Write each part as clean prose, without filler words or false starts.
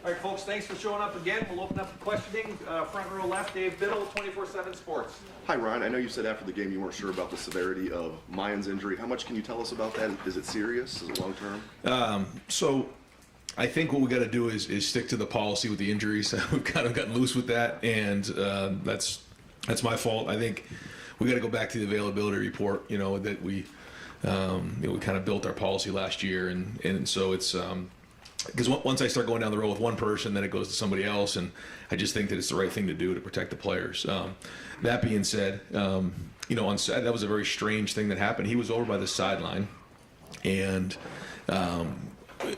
All right, folks, thanks for showing up again. We'll open up the questioning. Front row left, Dave Biddle, 24/7 Sports. Hi, Ryan. I know you said after the game you weren't sure about the severity of Mayan's injury. How much can you tell us about that? Is it serious? Is it long term? So I think what we got to do is stick to the policy with the injuries. We've kind of gotten loose with that, and that's my fault. I think we got to go back to the availability report. That we we kind of built our policy last year, and so it's because once I start going down the road with one person, then it goes to somebody else, and I just think that it's the right thing to do to protect the players. That being said, on Saturday, that was a very strange thing that happened. He was over by the sideline, and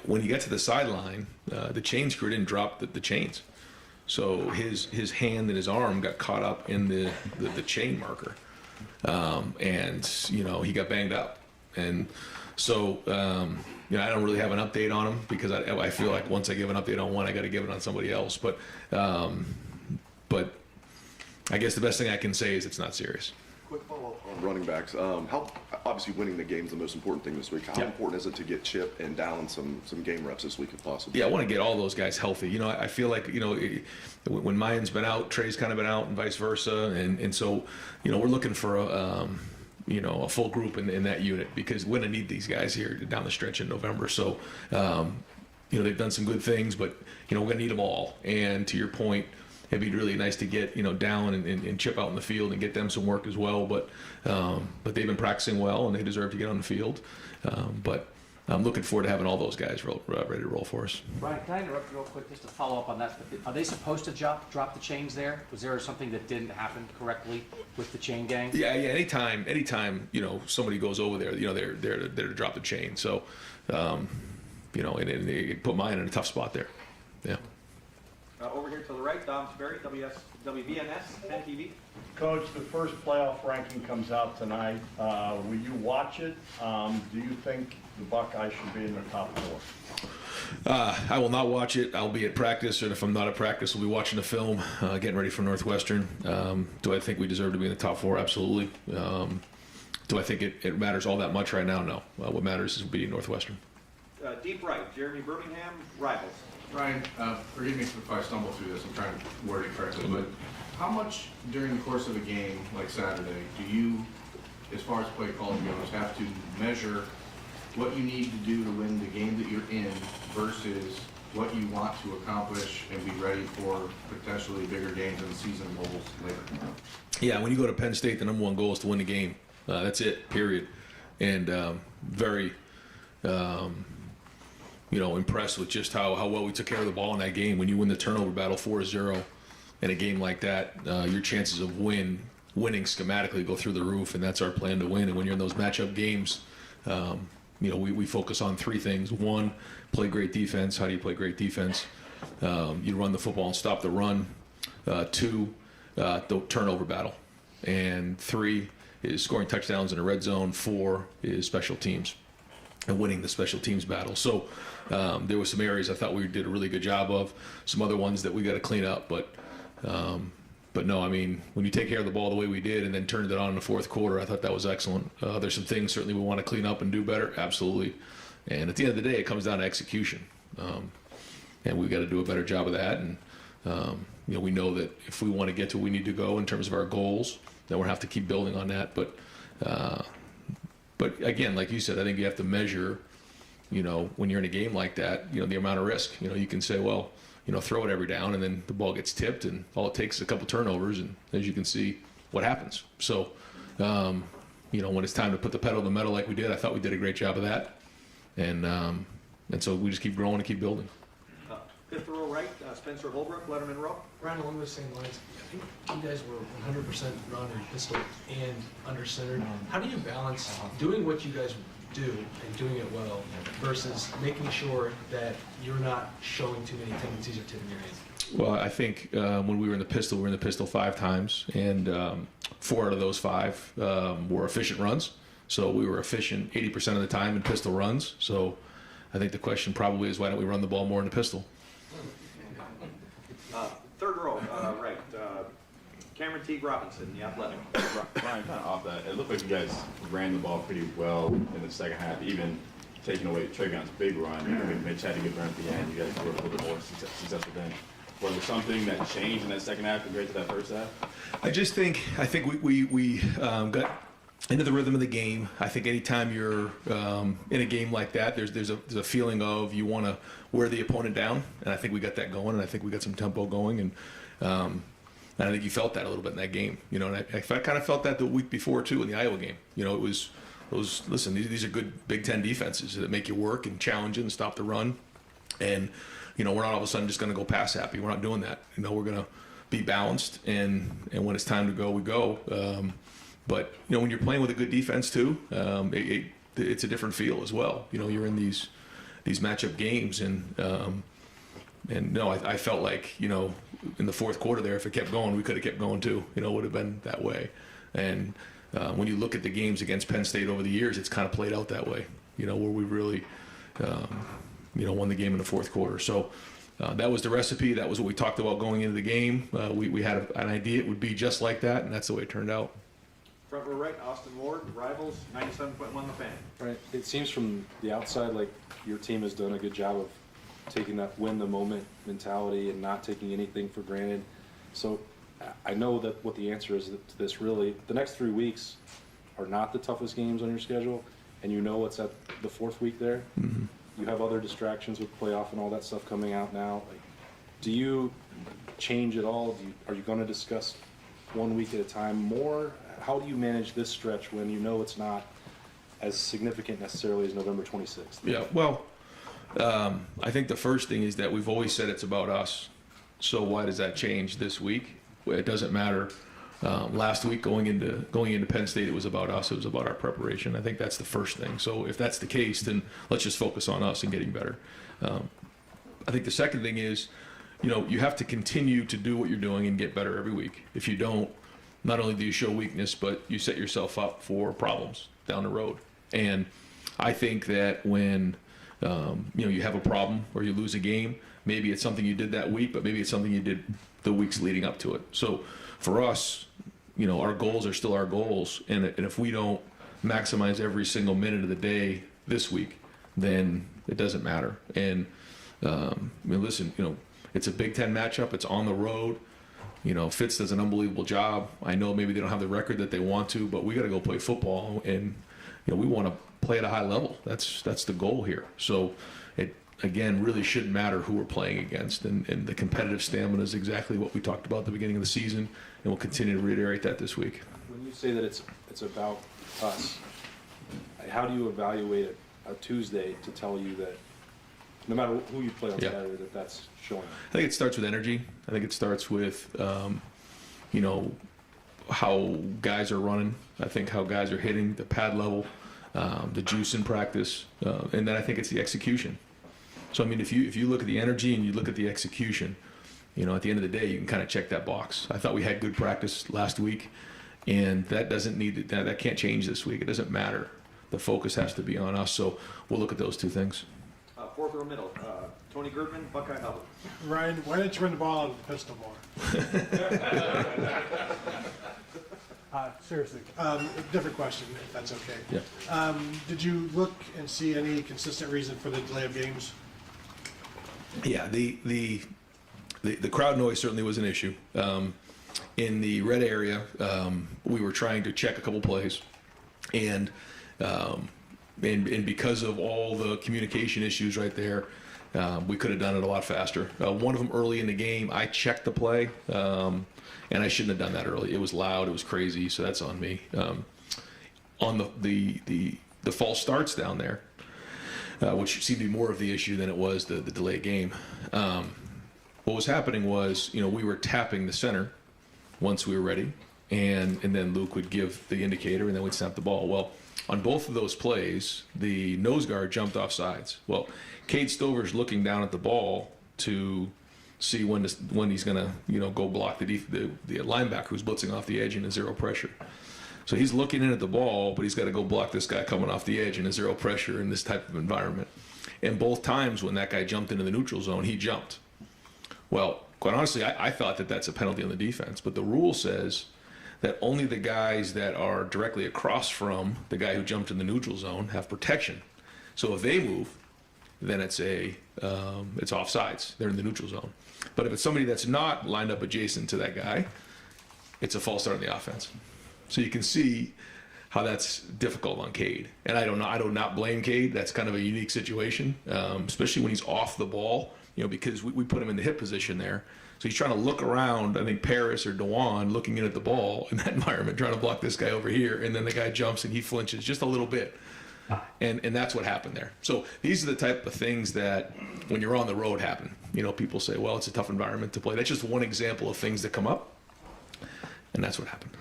when he got to the sideline, the chain screw didn't drop the chains. So his hand and his arm got caught up in the chain marker. And he got banged up. And so, I don't really have an update on him because I feel like once I give an update on one, I got to give it on somebody else. But I guess the best thing I can say is it's not serious. Quick follow-up on running backs. How obviously winning the game is the most important thing this week. How important is it to get Chip and Dallin some game reps this week if possible? Yeah, I want to get all those guys healthy. I feel like when Mayan's been out, Trey's kind of been out, and vice versa, and so we're looking for a full group in that unit because we're going to need these guys here down the stretch in November. So they've done some good things, but we're going to need them all. And to your point, it'd be really nice to get Dallin and Chip out in the field and get them some work as well. But they've been practicing well and they deserve to get on the field. But I'm looking forward to having all those guys ready to roll for us. Brian, can I interrupt you real quick just to follow up on that? Are they supposed to drop the chains there? Was there something that didn't happen correctly with the chain gang? Yeah. Anytime somebody goes over there, they're there to drop the chain. So and they put mine in a tough spot there. Yeah. Over here to the right, Dom Sperry, WBNS, 10 TV. Coach, the first playoff ranking comes out tonight. Will you watch it? Do you think the Buckeyes should be in the top four? I will not watch it. I'll be at practice, and if I'm not at practice, we'll be watching the film, getting ready for Northwestern. Do I think we deserve to be in the top four? Absolutely. Do I think it matters all that much right now? No. What matters is beating Northwestern. Deep right, Jeremy Birmingham, Rivals. Ryan, forgive me if I stumble through this, I'm trying to word it correctly, but how much during the course of a game like Saturday do you, as far as play calling goes, have to measure what you need to do to win the game that you're in versus what you want to accomplish and be ready for potentially bigger games and season goals later? Yeah, when you go to Penn State, the number one goal is to win the game. That's it, period. And very impressed with just how well we took care of the ball in that game. When you win the turnover battle 4-0 in a game like that, your chances of winning schematically go through the roof, and that's our plan to win. And when you're in those matchup games, we focus on three things. One, play great defense. How do you play great defense? You run the football and stop the run. Two, the turnover battle. And three is scoring touchdowns in the red zone. Four is special teams and winning the special teams battle. So there were some areas I thought we did a really good job of. Some other ones that we got to clean up. But no, when you take care of the ball the way we did and then turned it on in the fourth quarter, I thought that was excellent. There's some things certainly we want to clean up and do better. Absolutely. And at the end of the day, it comes down to execution. And we've got to do a better job of that. And, we know that if we want to get to where we need to go in terms of our goals, then we'll have to keep building on that. But again, like you said, I think you have to measure, when you're in a game like that, the amount of risk. You can say, well, throw it every down, and then the ball gets tipped, and all it takes is a couple turnovers, and as you can see, what happens. So, when it's time to put the pedal to the metal like we did, I thought we did a great job of that, and so we just keep growing and keep building. Fifth row right, Spencer Holbrook, Letterman row. Ryan, along those same lines, I think you guys were 100% run and pistol and under centered. How do you balance doing what you guys do and doing it well versus making sure that you're not showing too many tendencies or tipping your hand? Well, I think when we were in the pistol, we were in the pistol 5 times, and 4 out of those 5 were efficient runs. So we were efficient 80% of the time in pistol runs. So I think the question probably is, why don't we run the ball more in the pistol? Third row, right, Cameron Teague Robinson, the athletic. Brian, kind of off that, it looked like you guys ran the ball pretty well in the second half, even taking away Trayvon's big run, I mean, Mitch had to get burned at the end. You guys were a little bit more successful then. Was there something that changed in that second half compared to that first half? I think we got into the rhythm of the game. I think anytime you're in a game like that, there's a feeling of you want to wear the opponent down, and I think we got that going, and I think we got some tempo going, and I think you felt that a little bit in that game, you know. And I kind of felt that the week before too in the Iowa game. You know, it was those. Listen, these are good Big Ten defenses that make you work and challenge you and stop the run, and you know, we're not all of a sudden just going to go pass happy. We're not doing that. You know, we're going to be balanced, and when it's time to go, we go. But you know, when you're playing with a good defense too, it's a different feel as well. You know, you're in these matchup games, and no, I felt like, you know, in the fourth quarter there, if it kept going, we could have kept going too. You know, it would have been that way. And when you look at the games against Penn State over the years, it's kind of played out that way. You know, where we really, you know, won the game in the fourth quarter. So that was the recipe. That was what we talked about going into the game. We had an idea it would be just like that, and that's the way it turned out. Front row right, Austin Ward, Rivals, 97.1 The Fan. Right. It seems from the outside like your team has done a good job of taking that win the moment mentality and not taking anything for granted. So I know that what the answer is to this really, the next 3 weeks are not the toughest games on your schedule, and you know it's at the fourth week there. Mm-hmm. You have other distractions with playoff and all that stuff coming out now. Like, do you change at all? Are you going to discuss 1 week at a time more? How do you manage this stretch when you know it's not as significant necessarily as November 26th? Yeah, well, I think the first thing is that we've always said it's about us. So why does that change this week? Well, it doesn't matter. Last week going into Penn State, it was about us. It was about our preparation. I think that's the first thing. So if that's the case, then let's just focus on us and getting better. I think the second thing is, you know, you have to continue to do what you're doing and get better every week. If you don't, not only do you show weakness, but you set yourself up for problems down the road. And I think that when you know, you have a problem or you lose a game, maybe it's something you did that week, but maybe it's something you did the weeks leading up to it. So for us, you know, our goals are still our goals, and if we don't maximize every single minute of the day this week, then it doesn't matter. And I mean, listen, you know, it's a Big Ten matchup. It's on the road. You know, Fitz does an unbelievable job. I know maybe they don't have the record that they want to, but we got to go play football, and you know, we want to play at a high level. That's the goal here. So it again really shouldn't matter who we're playing against, and the competitive stamina is exactly what we talked about at the beginning of the season, and we'll continue to reiterate that this week. When you say that it's about us, how do you evaluate a Tuesday to tell you that no matter who you play on Saturday, that's showing? I think it starts with energy. I think it starts with, you know, how guys are running. I think how guys are hitting, the pad level, the juice in practice, and then I think it's the execution. So I mean, if you look at the energy and you look at the execution, you know, at the end of the day, you can kind of check that box. I thought we had good practice last week, and that doesn't need that can't change this week. It doesn't matter. The focus has to be on us. So we'll look at those two things. Fourth row middle, Tony Girdman, Buckeye Hubbard. Ryan, why didn't you run the ball on the pistol more? Seriously, different question, if that's okay. Yeah. Did you look and see any consistent reason for the delay of games? Yeah, the crowd noise certainly was an issue. In the red area, we were trying to check a couple plays, and because of all the communication issues right there, we could have done it a lot faster. One of them early in the game, I checked the play, and I shouldn't have done that early. It was loud, it was crazy, so that's on me. On the false starts down there, which seemed to be more of the issue than it was the delayed game. What was happening was, you know, we were tapping the center once we were ready, and then Luke would give the indicator, and then we'd snap the ball. Well, on both of those plays, the nose guard jumped off sides. Well, Cade Stover's looking down at the ball to see when he's going to, you know, go block the linebacker who's blitzing off the edge in a zero pressure. So he's looking in at the ball, but he's got to go block this guy coming off the edge in a zero pressure in this type of environment. And both times when that guy jumped into the neutral zone, he jumped. Well, quite honestly, I thought that that's a penalty on the defense, but the rule says that only the guys that are directly across from the guy who jumped in the neutral zone have protection. So if they move, then it's offsides. They're in the neutral zone. But if it's somebody that's not lined up adjacent to that guy, it's a false start on the offense. So you can see how that's difficult on Cade. And I do not blame Cade. That's kind of a unique situation, especially when he's off the ball, because we put him in the hip position there. So he's trying to look around, I think Paris or Dewan looking in at the ball in that environment, trying to block this guy over here, and then the guy jumps and he flinches just a little bit. And that's what happened there. So these are the type of things that when you're on the road happen. People say, well, it's a tough environment to play. That's just one example of things that come up, and that's what happened.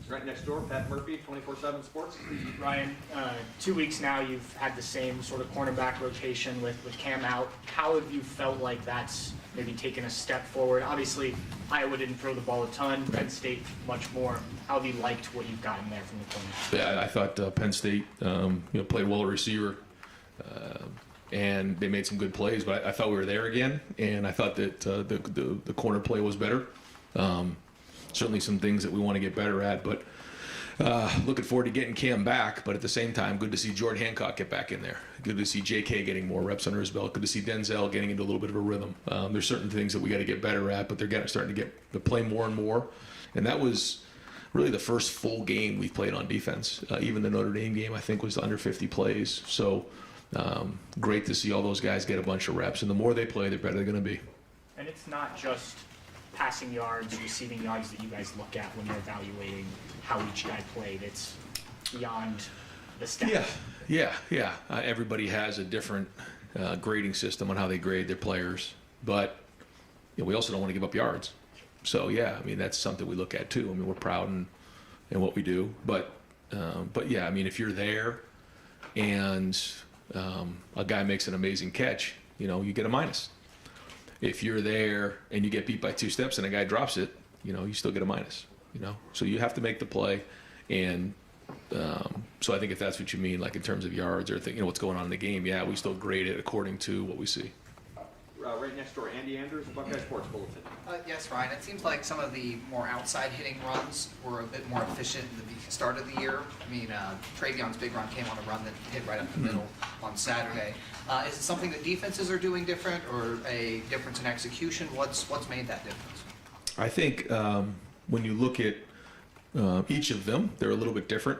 Right next door, Pat Murphy, 24/7 Sports. Ryan, 2 weeks now you've had the same sort of cornerback rotation with Cam out. How have you felt like that's maybe taken a step forward? Obviously, Iowa didn't throw the ball a ton, Penn State much more. How have you liked what you've gotten there from the corners? Yeah, I thought Penn State played well at receiver, and they made some good plays, but I thought we were there again, and I thought that the corner play was better. Certainly some things that we want to get better at, but looking forward to getting Cam back. But at the same time, good to see Jordan Hancock get back in there. Good to see J.K. getting more reps under his belt. Good to see Denzel getting into a little bit of a rhythm. There's certain things that we got to get better at, but they're starting to get to play more and more. And that was really the first full game we've played on defense. Even the Notre Dame game, I think, was under 50 plays. So great to see all those guys get a bunch of reps. And the more they play, the better they're going to be. And it's not just passing yards, receiving yards that you guys look at when you're evaluating how each guy played. It's beyond the stats. Yeah. Everybody has a different grading system on how they grade their players, but we also don't want to give up yards. So that's something we look at too. We're proud in what we do, but if you're there and a guy makes an amazing catch, you get a minus. If you're there and you get beat by 2 steps and a guy drops it, you still get a minus. So you have to make the play, and so I think if that's what you mean, like in terms of yards or what's going on in the game, we still grade it according to what we see. Right next door, Andy Andrews, Buckeye Sports Bulletin. Yes, Ryan. It seems like some of the more outside hitting runs were a bit more efficient in the start of the year. Travion's big run came on a run that hit right up the middle on Saturday. Is it something that defenses are doing different, or a difference in execution? What's made that difference? I think when you look at each of them, they're a little bit different.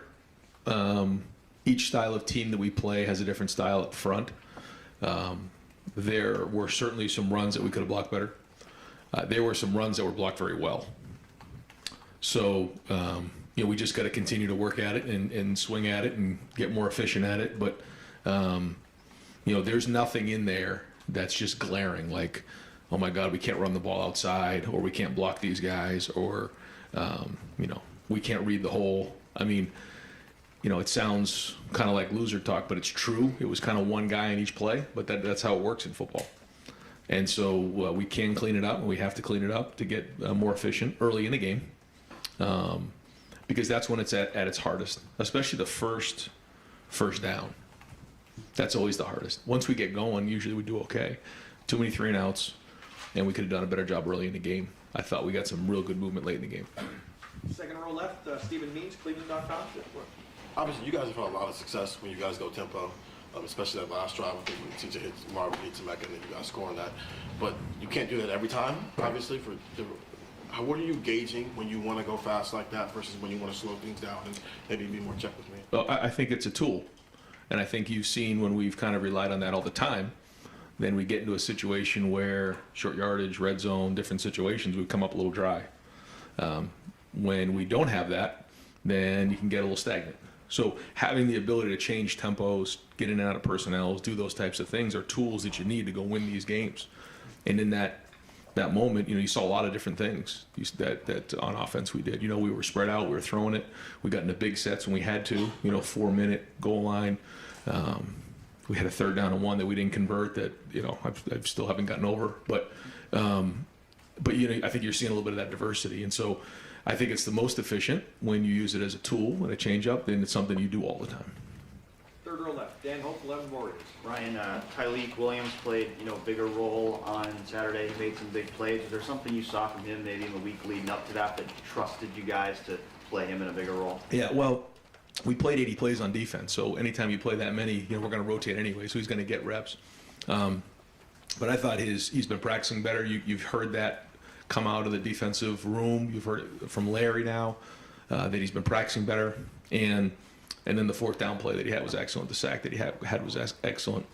Each style of team that we play has a different style up front. There were certainly some runs that we could have blocked better. There were some runs that were blocked very well. So, we just got to continue to work at it and swing at it and get more efficient at it. But, there's nothing in there that's just glaring like, oh my God, we can't run the ball outside, or we can't block these guys, or, we can't read the hole. It sounds kind of like loser talk, but it's true. It was kind of one guy in each play, but that's how it works in football. And so we can clean it up, and we have to clean it up to get more efficient early in the game, because that's when it's at its hardest, especially the first down. That's always the hardest. Once we get going, usually we do okay. Too many 3-and-outs, and we could have done a better job early in the game. I thought we got some real good movement late in the game. Second row left, Stephen Means, Cleveland.com. Obviously, you guys have had a lot of success when you guys go tempo, especially that last drive. I think when TJ hits Marvin, hits Mecca, and then you guys scoring that. But you can't do that every time, obviously. What are you gauging when you want to go fast like that versus when you want to slow things down and maybe be more check with me? Well, I think it's a tool. And I think you've seen when we've kind of relied on that all the time, then we get into a situation where short yardage, red zone, different situations, we come up a little dry. When we don't have that, then you can get a little stagnant. So having the ability to change tempos, get in and out of personnels, do those types of things are tools that you need to go win these games. And in that moment, you saw a lot of different things that on offense we did. We were spread out, we were throwing it. We got into big sets when we had to, 4-minute goal line. We had a 3rd down and 1 that we didn't convert that, I still haven't gotten over. But I think you're seeing a little bit of that diversity. And so I think it's the most efficient when you use it as a tool and a change-up, then it's something you do all the time. Third row left, Dan Hope, 11 Warriors. Ryan, Tyleek Williams played, a bigger role on Saturday. He made some big plays. Is there something you saw from him maybe in the week leading up to that trusted you guys to play him in a bigger role? Yeah, well, we played 80 plays on defense, so anytime you play that many, we're going to rotate anyway, so he's going to get reps. But I thought he's been practicing better. You've heard that come out of the defensive room. You've heard it from Larry now, that he's been practicing better. And then the fourth down play that he had was excellent. The sack that he had was excellent.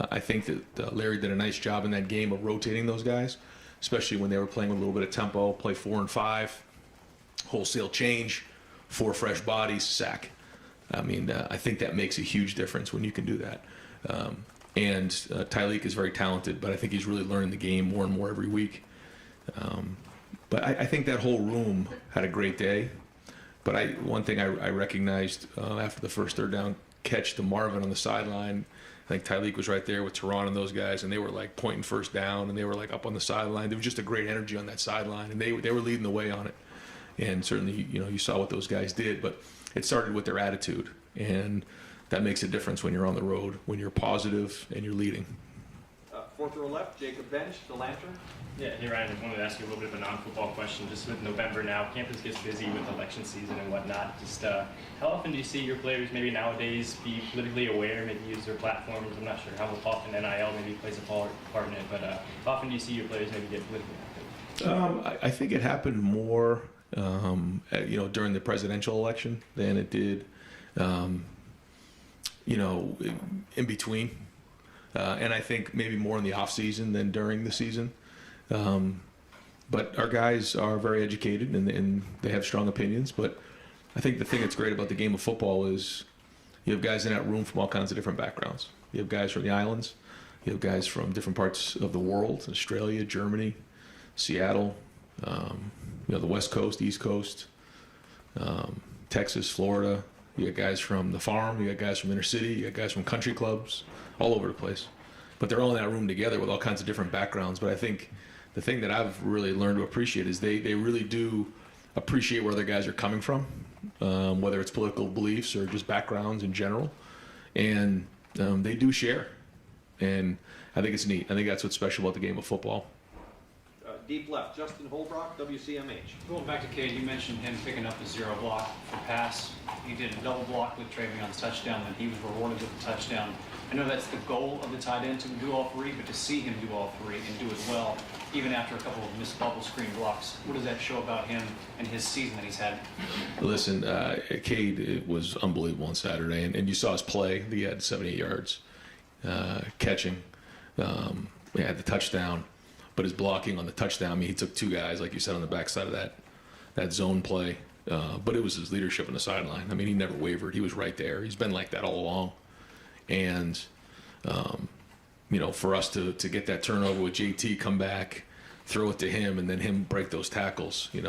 I think that Larry did a nice job in that game of rotating those guys, especially when they were playing with a little bit of tempo, play 4 and 5, wholesale change, 4 fresh bodies, sack. I mean, I think that makes a huge difference when you can do that. And Tyleek is very talented, but I think he's really learning the game more and more every week. But I think that whole room had a great day. But one thing I recognized after the first third down catch to Marvin on the sideline, I think Tyleek was right there with Teron and those guys, and they were like pointing first down, and they were like up on the sideline. There was just a great energy on that sideline, and they were leading the way on it. And certainly, you saw what those guys did, but it started with their attitude, and that makes a difference when you're on the road, when you're positive and you're leading. Fourth row left, Jacob Bench, the Lantern. Yeah, hey Ryan, I wanted to ask you a little bit of a non-football question. Just with November now, campus gets busy with election season and whatnot. Just how often do you see your players maybe nowadays be politically aware, maybe use their platforms? I'm not sure how often NIL maybe plays a part in it, but how often do you see your players maybe get politically active? I think it happened more, during the presidential election than it did, in between. And I think maybe more in the off season than during the season. But our guys are very educated and they have strong opinions. But I think the thing that's great about the game of football is you have guys in that room from all kinds of different backgrounds. You have guys from the islands. You have guys from different parts of the world, Australia, Germany, Seattle, the West Coast, East Coast, Texas, Florida. You got guys from the farm. You got guys from inner city. You got guys from country clubs, all over the place. But they're all in that room together with all kinds of different backgrounds. But I think the thing that I've really learned to appreciate is they really do appreciate where other guys are coming from, whether it's political beliefs or just backgrounds in general. And they do share. And I think it's neat. I think that's what's special about the game of football. Deep left, Justin Holbrook, WCMH. Going back to Cade, you mentioned him picking up a 0 block for pass. He did a double block with Trayvon's touchdown, and he was rewarded with a touchdown. I know that's the goal of the tight end, to do all 3, but to see him do all 3 and do it well, even after a couple of missed bubble screen blocks, what does that show about him and his season that he's had? Listen, Cade, it was unbelievable on Saturday, and you saw his play. He had 78 yards catching. He had the touchdown. But his blocking on the touchdown, I mean, he took 2 guys, like you said, on the backside of that zone play. But it was his leadership on the sideline. I mean, he never wavered. He was right there. He's been like that all along. And, for us to get that turnover with JT, come back, throw it to him, and then him break those tackles, it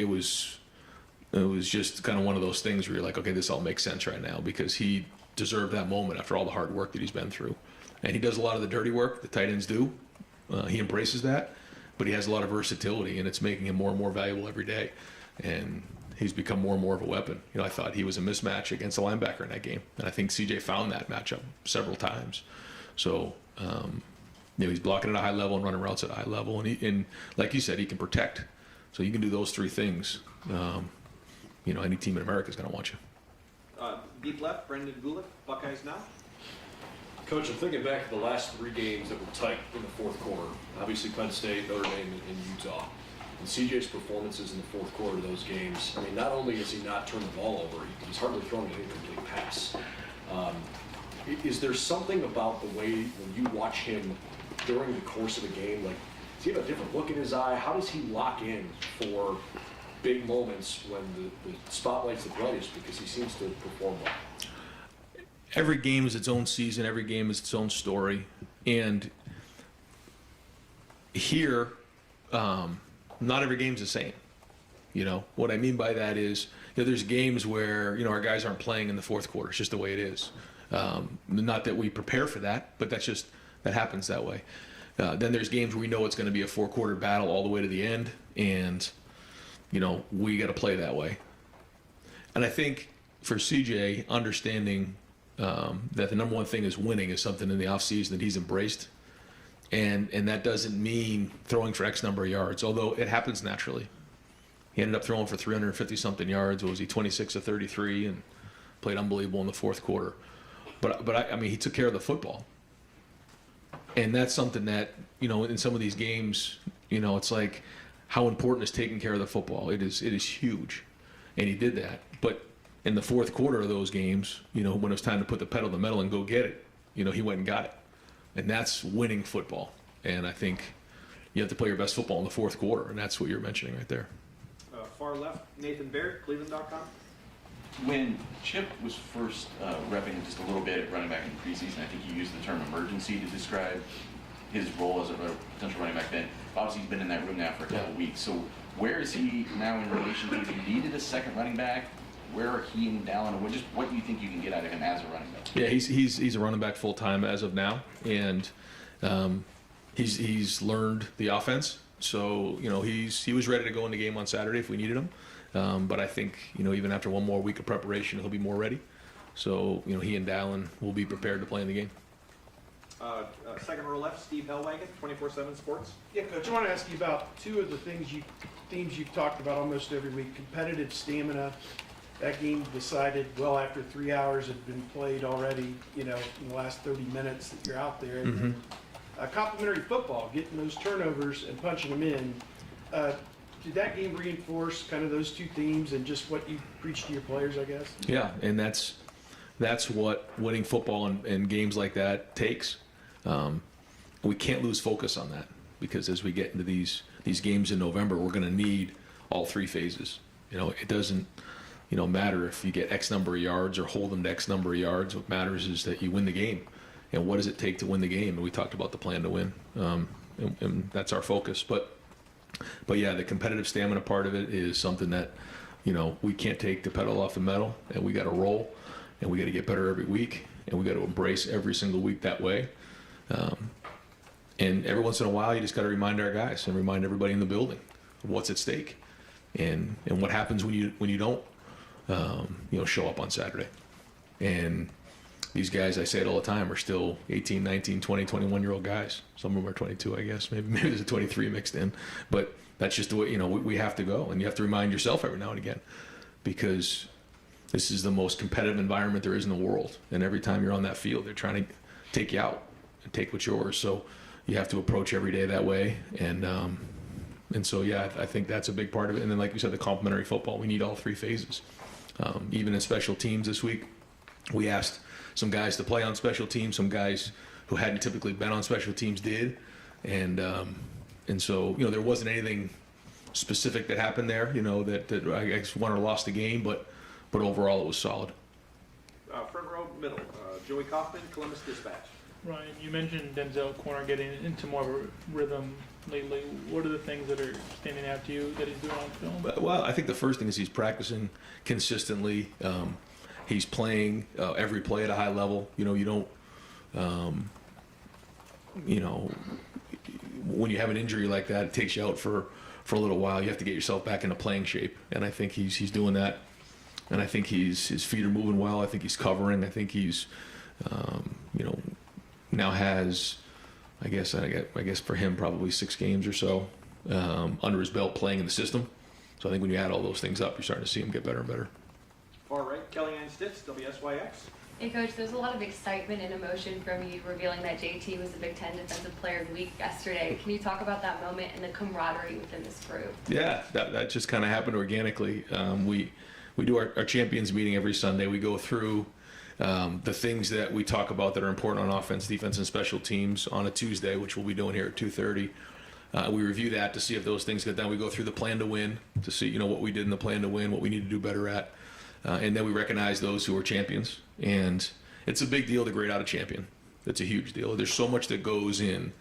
was just kind of one of those things where you're like, okay, this all makes sense right now, because he deserved that moment after all the hard work that he's been through. And he does a lot of the dirty work the tight ends do. He embraces that, but he has a lot of versatility, and it's making him more and more valuable every day. And he's become more and more of a weapon. I thought he was a mismatch against a linebacker in that game, and I think CJ found that matchup several times. So, he's blocking at a high level and running routes at a high level, and like you said, he can protect. So you can do those 3 things. Any team in America is going to want you. Deep left, Brendan Gulick, Buckeyes Now. Coach, I'm thinking back to the last 3 games that were tight in the fourth quarter. Obviously, Penn State, Notre Dame, and Utah. And CJ's performances in the fourth quarter of those games, I mean, not only has he not turned the ball over, he's hardly thrown an incomplete pass. Is there something about the way when you watch him during the course of the game, like, does he have a different look in his eye? How does he lock in for big moments when the spotlight's the brightest, because he seems to perform well? Every game is its own season. Every game is its own story. And here, not every game's the same. What I mean by that is, there's games where, our guys aren't playing in the fourth quarter. It's just the way it is. Not that we prepare for that, but that happens that way. Then there's games where we know it's going to be a 4-quarter battle all the way to the end. And, we got to play that way. And I think for CJ, understanding that the number one thing is winning is something in the offseason that he's embraced. And that doesn't mean throwing for X number of yards, although it happens naturally. He ended up throwing for 350-something yards. What was he, 26 of 33, and played unbelievable in the fourth quarter. But I mean, he took care of the football. And that's something that, you know, in some of these games, you know, it's like how important is taking care of the football. It is huge. And he did that. But in the fourth quarter of those games, you know, when it was time to put the pedal to the metal and go get it, you know, he went and got it. And that's winning football. And I think you have to play your best football in the fourth quarter, and that's what you're mentioning right there. Far left, Nathan Baird, Cleveland.com. When Chip was first repping just a little bit at running back in the preseason, I think he used the term emergency to describe his role as a potential running back then. Obviously, he's been in that room now for a couple of weeks. So where is he now in relation to, if you needed a second running back, where are he and Dallin, and what do you think you can get out of him as a running back? Yeah, he's a running back full-time as of now, and he's learned the offense. So, you know, he was ready to go in the game on Saturday if we needed him. But I think, you know, even after one more week of preparation, he'll be more ready. So, you know, he and Dallin will be prepared to play in the game. Second row left, Steve Hellwagon, 24/7 Sports. Yeah, Coach, I want to ask you about two of the themes you've talked about almost every week: competitive stamina. That game decided well after 3 hours had been played already, you know, in the last 30 minutes that you're out there. And complimentary football, getting those turnovers and punching them in. Did that game reinforce kind of those two themes and just what you preach to your players, I guess? Yeah, and that's what winning football and games like that takes. We can't lose focus on that, because as we get into these games in November, we're going to need all three phases. You know, it doesn't, you know, matter if you get X number of yards or hold them to X number of yards. What matters is that you win the game. And what does it take to win the game? And we talked about the plan to win, and that's our focus. But yeah, the competitive stamina part of it is something that, you know, we can't take the pedal off the metal, and we got to roll, and we got to get better every week, and we got to embrace every single week that way. And every once in a while, you just got to remind our guys and remind everybody in the building of what's at stake, and what happens when you don't, you know, show up on Saturday. And these guys, I say it all the time, are still 18, 19, 20, 21-year-old guys. Some of them are 22, I guess. Maybe there's a 23 mixed in. But that's just the way, you know, we have to go. And you have to remind yourself every now and again, because this is the most competitive environment there is in the world. And every time you're on that field, they're trying to take you out and take what's yours. So you have to approach every day that way. And so, yeah, I think that's a big part of it. And then, like you said, the complementary football, we need all three phases. Even in special teams this week, we asked some guys to play on special teams. Some guys who hadn't typically been on special teams did, and so, you know, there wasn't anything specific that happened there, you know, that I guess won or lost the game, but overall it was solid. Front row middle, Joey Kaufman, Columbus Dispatch. Ryan, you mentioned Denzel Corner getting into more of a rhythm lately. What are the things that are standing out to you that he's doing on film? Well, I think the first thing is he's practicing consistently. He's playing every play at a high level. You know, you don't, you know, when you have an injury like that, it takes you out for a little while. You have to get yourself back into playing shape, and I think he's doing that. And I think his feet are moving well. I think he's covering. I think he's, you know, now has, I guess for him probably 6 games or so under his belt playing in the system. So I think when you add all those things up, you're starting to see him get better and better. Far right, Kellyanne Stitz, WSYX. Hey, Coach, there's a lot of excitement and emotion from you revealing that JT was the Big Ten Defensive Player of the Week yesterday. Can you talk about that moment and the camaraderie within this group? Yeah, that just kind of happened organically. We do our champions meeting every Sunday. We go through the things that we talk about that are important on offense, defense, and special teams on a Tuesday, which we'll be doing here at 2:30. We review that to see if those things get done. We go through the plan to win to see, you know, what we did in the plan to win, what we need to do better at. And then we recognize those who are champions. And it's a big deal to grade out a champion. It's a huge deal. There's so much that goes in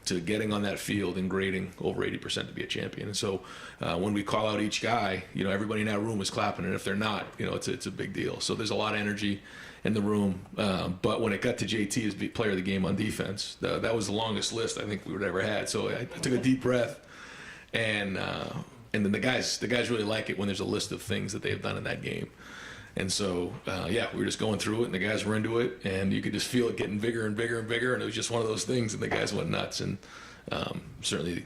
to getting on that field and grading over 80% to be a champion. And so when we call out each guy, you know, everybody in that room is clapping. And if they're not, you know, it's a big deal. So there's a lot of energy in the room. But when it got to JT as player of the game on defense, that was the longest list I think we would ever had. So I took a deep breath. And then the guys really like it when there's a list of things that they've done in that game. And so, yeah, we were just going through it, and the guys were into it, and you could just feel it getting bigger and bigger and bigger, and it was just one of those things, and the guys went nuts. And certainly,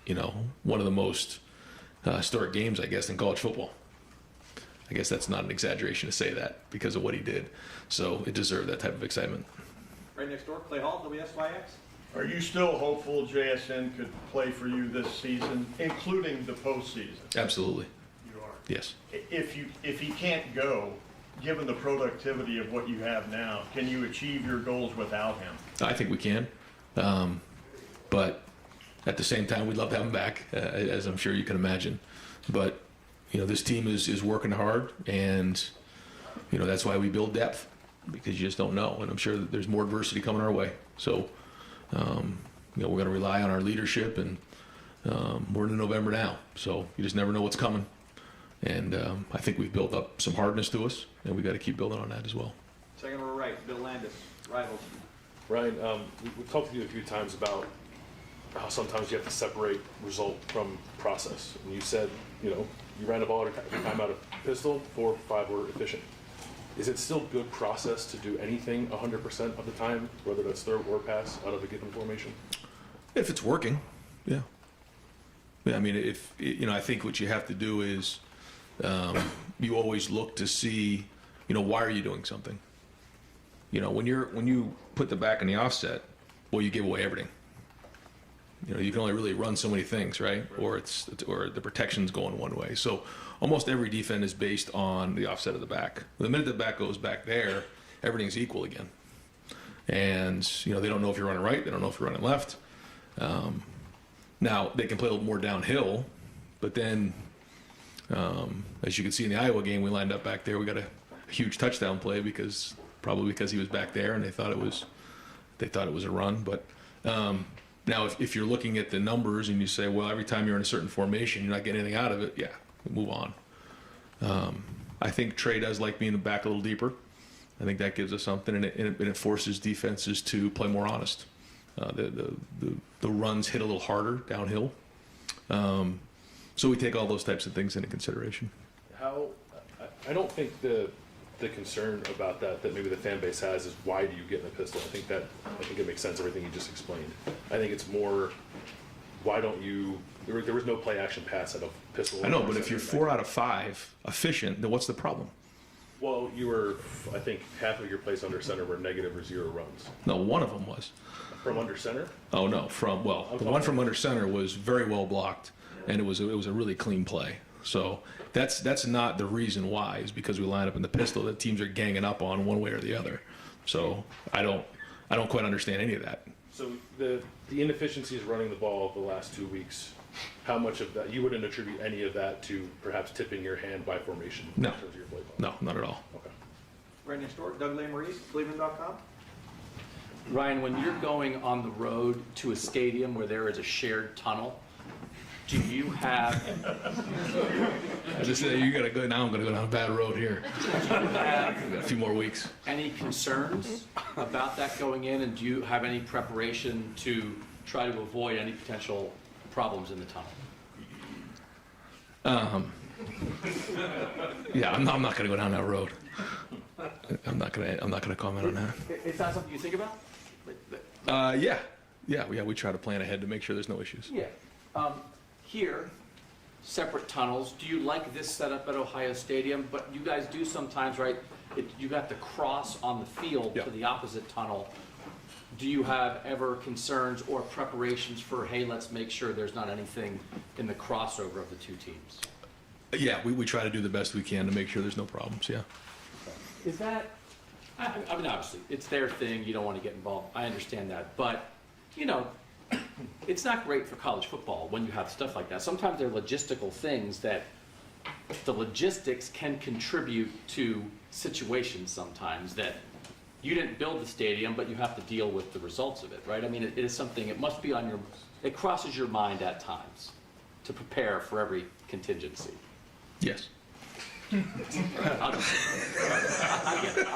you know, one of the most historic games, I guess, in college football. I guess that's not an exaggeration to say that because of what he did. So it deserved that type of excitement. Right next door, Clay Hall, WSYX. Are you still hopeful JSN could play for you this season, including the postseason? Absolutely. You are. Yes. If he can't go, given the productivity of what you have now, can you achieve your goals without him? I think we can. But at the same time, we'd love to have him back, as I'm sure you can imagine. But, this team is working hard, and, that's why we build depth, because you just don't know. And I'm sure that there's more adversity coming our way. So, we're going to rely on our leadership, and we're in November now. So you just never know what's coming. And I think we've built up some hardness to us, and we got to keep building on that as well. Second row right, Bill Landis, Rivals. Ryan, we've talked to you a few times about how sometimes you have to separate result from process. And you said, you ran the ball every time out of pistol, 4 or 5 were efficient. Is it still good process to do anything 100% of the time, whether that's throw or pass out of a given formation? If it's working, yeah. I mean, I think what you have to do is you always look to see, why are you doing something? When you put the back in the offset, well, you give away everything. You can only really run so many things, right? Or the protection's going one way. So almost every defense is based on the offset of the back. The minute the back goes back there, everything's equal again. And they don't know if you're running right, they don't know if you're running left. Now they can play a little more downhill, but then as you can see in the Iowa game, we lined up back there. We got a huge touchdown play because he was back there, and they thought it was a run. But now, if you're looking at the numbers and you say, well, every time you're in a certain formation, you're not getting anything out of it, yeah, move on. I think Trey does like being back a little deeper. I think that gives us something, and it forces defenses to play more honest. The runs hit a little harder downhill. So we take all those types of things into consideration. I don't think the concern about that maybe the fan base has is why do you get in a pistol? I think it makes sense, everything you just explained. I think it's more, why don't you, there was no play action pass out of pistol. I know, but if you're 4 out of 5 efficient, then what's the problem? Well, I think half of your plays under center were negative or 0 runs. No, one of them was. From under center? Oh, no, the one from under center was very well blocked, and it was a really clean play. So that's not the reason why, is because we line up in the pistol that teams are ganging up on one way or the other. So I don't quite understand any of that. So the inefficiencies running the ball the last 2 weeks, how much of that, you wouldn't attribute any of that to perhaps tipping your hand by formation No. in terms of your play call? No, not at all. Okay. Right next door, Doug Lesmerises, Cleveland.com. Ryan, when you're going on the road to a stadium where there is a shared tunnel, do you have... I just said, you got to go, now I'm going to go down a bad road here. Do you have We've got a few more weeks. any concerns about that going in, and do you have any preparation to try to avoid any potential problems in the tunnel? Yeah, I'm not going to go down that road. I'm not going to comment on that. It's not something you think about? Yeah, we try to plan ahead to make sure there's no issues. Yeah. Here, separate tunnels. Do you like this setup at Ohio Stadium? But you guys do sometimes, right? You got the cross on the field to the opposite tunnel. Do you have ever concerns or preparations for, hey, let's make sure there's not anything in the crossover of the two teams? Yeah, we try to do the best we can to make sure there's no problems, yeah. Is that, I mean, obviously, it's their thing, you don't want to get involved, I understand that, but, it's not great for college football when you have stuff like that. Sometimes there are logistical things that the logistics can contribute to situations sometimes that you didn't build the stadium, but you have to deal with the results of it, right? I mean, it is something, it must be it crosses your mind at times to prepare for every contingency. Yes. I get it.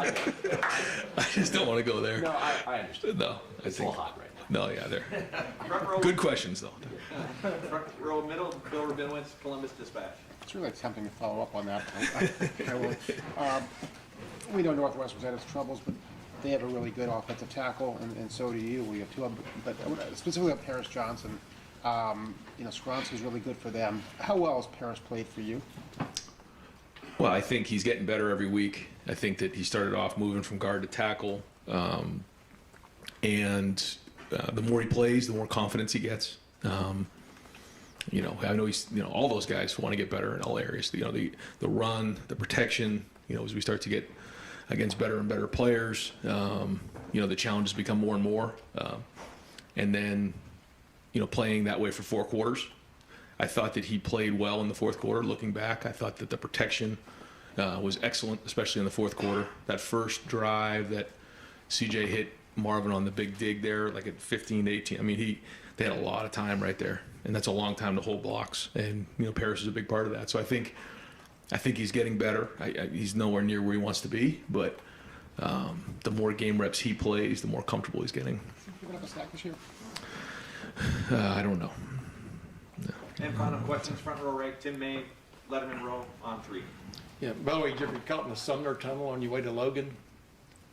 I just don't want to go there. No, I understand. No, it's a little hot right now. No, yeah, they're good questions though. Front row middle, Bill Rabinowitz, Columbus Dispatch. It's really tempting to follow up on that. I will. We know Northwestern's had its troubles, but they have a really good offensive tackle, and so do you. We have two of them, but specifically up Harris Johnson. Skronski's really good for them. How well has Paris played for you? Well, I think he's getting better every week. I think that he started off moving from guard to tackle, and the more he plays, the more confidence he gets. I know he's, all those guys want to get better in all areas. The run, the protection. As we start to get against better and better players, the challenges become more and more. And then, playing that way for 4 quarters, I thought that he played well in the fourth quarter. Looking back, I thought that the protection was excellent, especially in the fourth quarter. That first drive that CJ hit Marvin on the big dig there, like at 15 to 18. I mean, they had a lot of time right there, and that's a long time to hold blocks. And Paris is a big part of that. So I think he's getting better. He's nowhere near where he wants to be, but the more game reps he plays, the more comfortable he's getting. Picking up a stack this year? I don't know. And final questions, front row right, Tim May, Letterman row on 3. Yeah, by the way, did you ever get caught in the Sumner Tunnel on your way to Logan?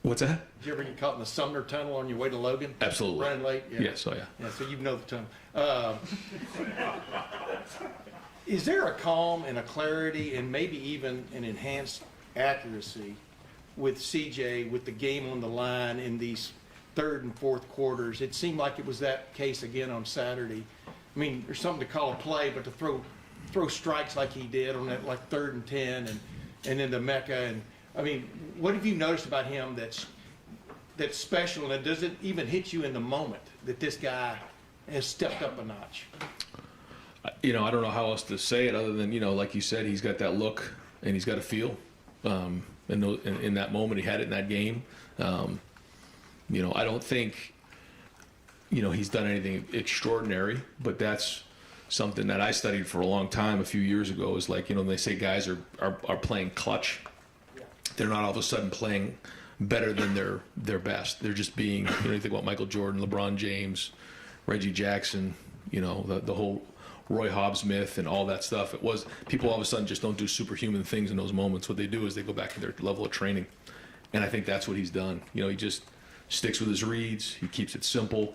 What's that? Did you ever get caught in the Sumner Tunnel on your way to Logan? Absolutely. Running late? Yeah. Yes, oh yeah. Yeah, so you know the tunnel. Is there a calm and a clarity and maybe even an enhanced accuracy with CJ, with the game on the line in these third and fourth quarters? It seemed like it was that case again on Saturday. I mean, there's something to call a play, but to throw strikes like he did on that, like 3rd and 10 and then the Mecca. And I mean, what have you noticed about him that's special, and it doesn't even hit you in the moment that this guy has stepped up a notch? I don't know how else to say it other than, like you said, he's got that look and he's got a feel. And in that moment, he had it in that game. I don't think, he's done anything extraordinary, but that's something that I studied for a long time a few years ago. Is like, when they say guys are playing clutch, they're not all of a sudden playing better than their best. They're just being, you think about Michael Jordan, LeBron James, Reggie Jackson, the whole Roy Hobbs myth and all that stuff. It was people all of a sudden just don't do superhuman things in those moments. What they do is they go back to their level of training, and I think that's what he's done. He just sticks with his reads. He keeps it simple,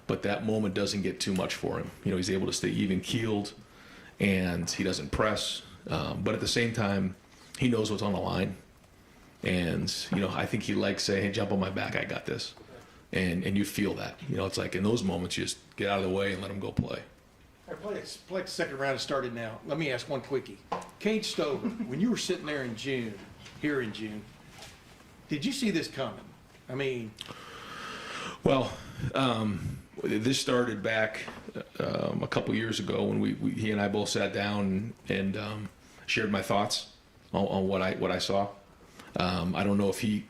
but that moment doesn't get too much for him. He's able to stay even keeled, and he doesn't press. But at the same time, he knows what's on the line, and I think he likes saying, "Hey, jump on my back, I got this," and you feel that. It's like in those moments, you just get out of the way and let him go play. All right, play the second round has started now. Let me ask one quickie. Cade Stover, when you were sitting there in June, did you see this coming? I mean... Well, this started back a couple years ago when he and I both sat down and shared my thoughts on what I saw. I don't know if he